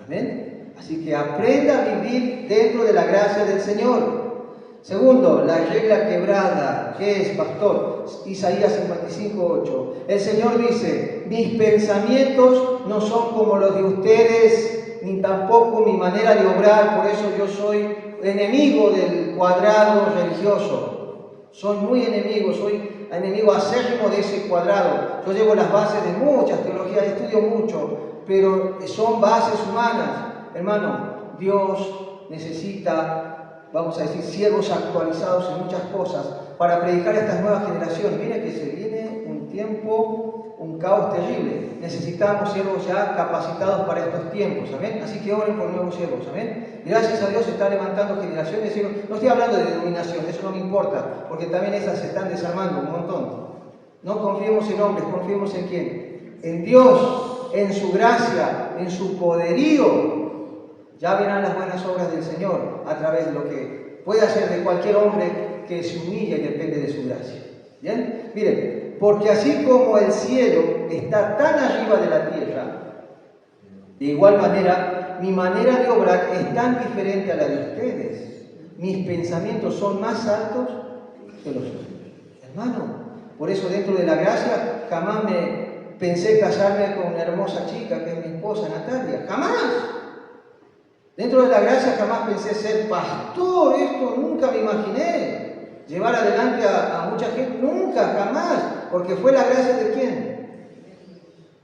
[SPEAKER 1] Amén. Así que aprenda a vivir dentro de la gracia del Señor. Segundo, la regla quebrada. ¿Qué es, pastor? Isaías 55:8. El Señor dice: mis pensamientos no son como los de ustedes, ni tampoco mi manera de obrar. Por eso yo soy enemigo del cuadrado religioso. Soy muy enemigo, soy enemigo acérrimo de ese cuadrado. Yo llevo las bases de muchas teologías, estudio mucho, pero son bases humanas. Hermano, Dios necesita, vamos a decir, siervos actualizados en muchas cosas para predicar a estas nuevas generaciones. Mira que se viene un tiempo, un caos terrible. Necesitamos siervos ya capacitados para estos tiempos, amén. Así que oren por nuevos siervos, amén. Gracias a Dios se están levantando generaciones de siervos. No estoy hablando de denominación, eso no me importa, porque también esas se están desarmando un montón. No confiemos en hombres, confiemos en quién. En Dios, en su gracia, en su poderío. Ya verán las buenas obras del Señor a través de lo que puede hacer de cualquier hombre que se humilla y depende de su gracia. ¿Bien? Miren, porque así como el cielo está tan arriba de la tierra, de igual manera, mi manera de obrar es tan diferente a la de ustedes. Mis pensamientos son más altos que los suyos. Hermano, por eso dentro de la gracia jamás me pensé casarme con una hermosa chica que es mi esposa Natalia. ¡Jamás! Dentro de la gracia jamás pensé ser pastor, esto nunca me imaginé. Llevar adelante a mucha gente, nunca, jamás, porque fue la gracia de quién.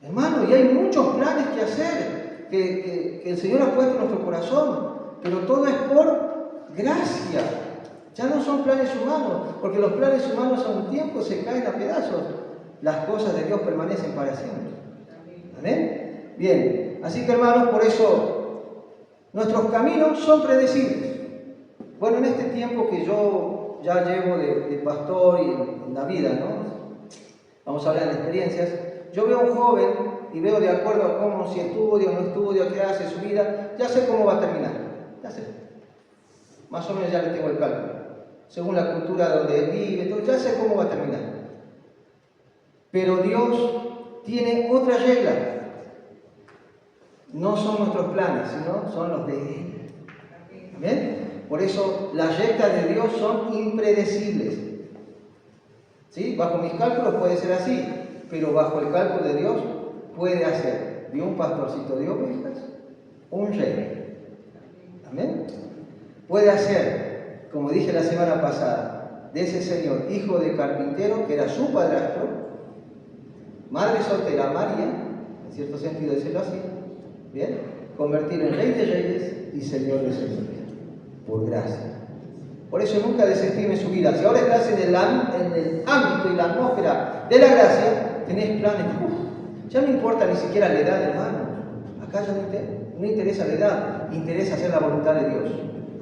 [SPEAKER 1] Hermano, y hay muchos planes que hacer, que el Señor ha puesto en nuestro corazón, pero todo es por gracia. Ya no son planes humanos, porque los planes humanos a un tiempo se caen a pedazos. Las cosas de Dios permanecen para siempre. ¿Amén? Bien, así que hermanos, por eso nuestros caminos son predecibles. Bueno, en este tiempo que yo ya llevo de pastor y en la vida, ¿no? Vamos a hablar de experiencias. Yo veo a un joven y veo de acuerdo a cómo, si estudia o no estudia, qué hace su vida, ya sé cómo va a terminar. Ya sé. Más o menos ya le tengo el cálculo. Según la cultura donde él vive, todo, ya sé cómo va a terminar. Pero Dios tiene otra regla. No son nuestros planes, sino son los de Él. ¿Amén? Por eso las reglas de Dios son impredecibles. ¿Sí? Bajo mis cálculos puede ser así, pero bajo el cálculo de Dios puede hacer de un pastorcito de ovejas un rey. ¿Amén? Puede hacer, como dije la semana pasada, de ese señor, hijo de carpintero, que era su padrastro, madre soltera María, en cierto sentido decirlo así, ¿bien? Convertir en rey de reyes y señor de señores, por gracia. Por eso nunca desestime su vida. Si ahora estás en el ámbito y la atmósfera de la gracia, tenés planes. Ya no importa ni siquiera la edad, hermano. Acá ya no interesa la edad, interesa hacer la voluntad de Dios.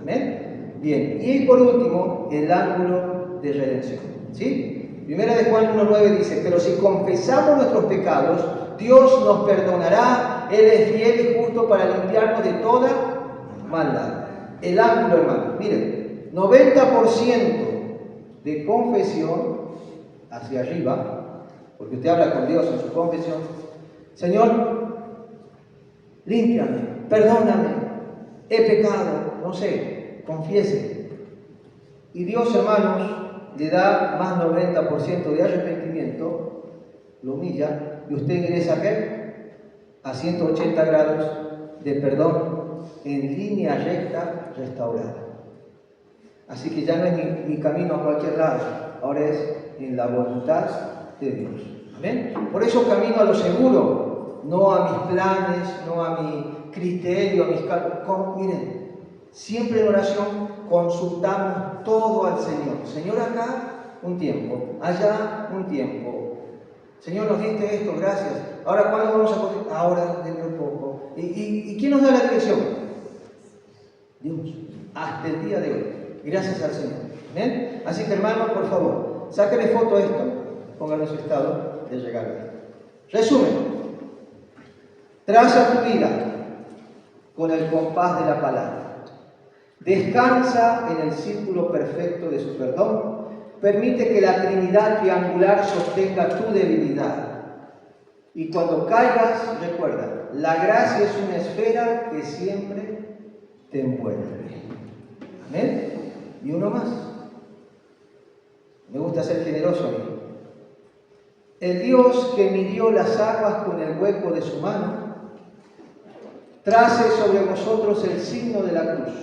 [SPEAKER 1] ¿Amén? Bien. Y por último, el ángulo de redención. ¿Sí? Primera de Juan 1:9 dice, pero si confesamos nuestros pecados, Dios nos perdonará, Él es fiel y justo para limpiarnos de toda maldad. El ángulo, hermano. Miren, 90% de confesión hacia arriba, porque usted habla con Dios en su confesión. Señor, límpiame, perdóname, he pecado, no sé, confiese. Y Dios, hermanos, le da más 90% de arrepentimiento, lo humilla, y usted ingresa a 180 grados de perdón en línea recta restaurada. Así que ya no es mi camino a cualquier lado, ahora es en la voluntad de Dios. ¿Amén? Por eso camino a lo seguro, no a mis planes, no a mi criterio, a mis cálculos. Miren, siempre en oración consultamos todo al Señor. Señor, acá un tiempo, allá un tiempo. Señor, nos diste esto, gracias. Ahora, ¿cuándo vamos a poder? Ahora, dentro de poco. ¿Y quién nos da la dirección? Dios, hasta el día de hoy. Gracias al Señor. ¿Bien? Así que, hermanos, por favor, sáquenle foto a esto, pónganlo en su estado de llegar. Resumen. Traza tu vida con el compás de la palabra. Descansa en el círculo perfecto de su perdón. Permite que la Trinidad triangular sostenga tu debilidad. Y cuando caigas, recuerda, la gracia es una esfera que siempre te envuelve. ¿Amén? Y uno más. Me gusta ser generoso a mí. El Dios que midió las aguas con el hueco de su mano, trace sobre vosotros el signo de la cruz,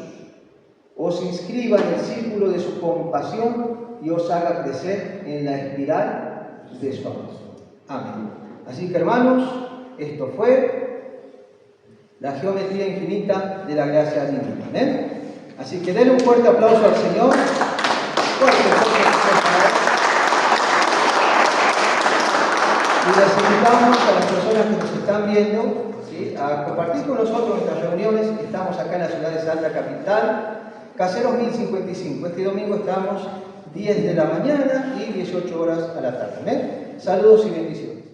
[SPEAKER 1] os inscriba en el círculo de su compasión y os haga crecer en la espiral de su amor. Amén. Así que, hermanos, esto fue la geometría infinita de la gracia divina. ¿Amén? Así que denle un fuerte aplauso al Señor. Fuerte, fuerte, fuerte. les invitamos a las personas que nos están viendo, ¿sí?, a compartir con nosotros nuestras reuniones. Estamos acá en la ciudad de Salta Capital, Caseros 1055. Este domingo estamos 10 de la mañana y 18 horas a la tarde. ¿Ven? Saludos y bendiciones.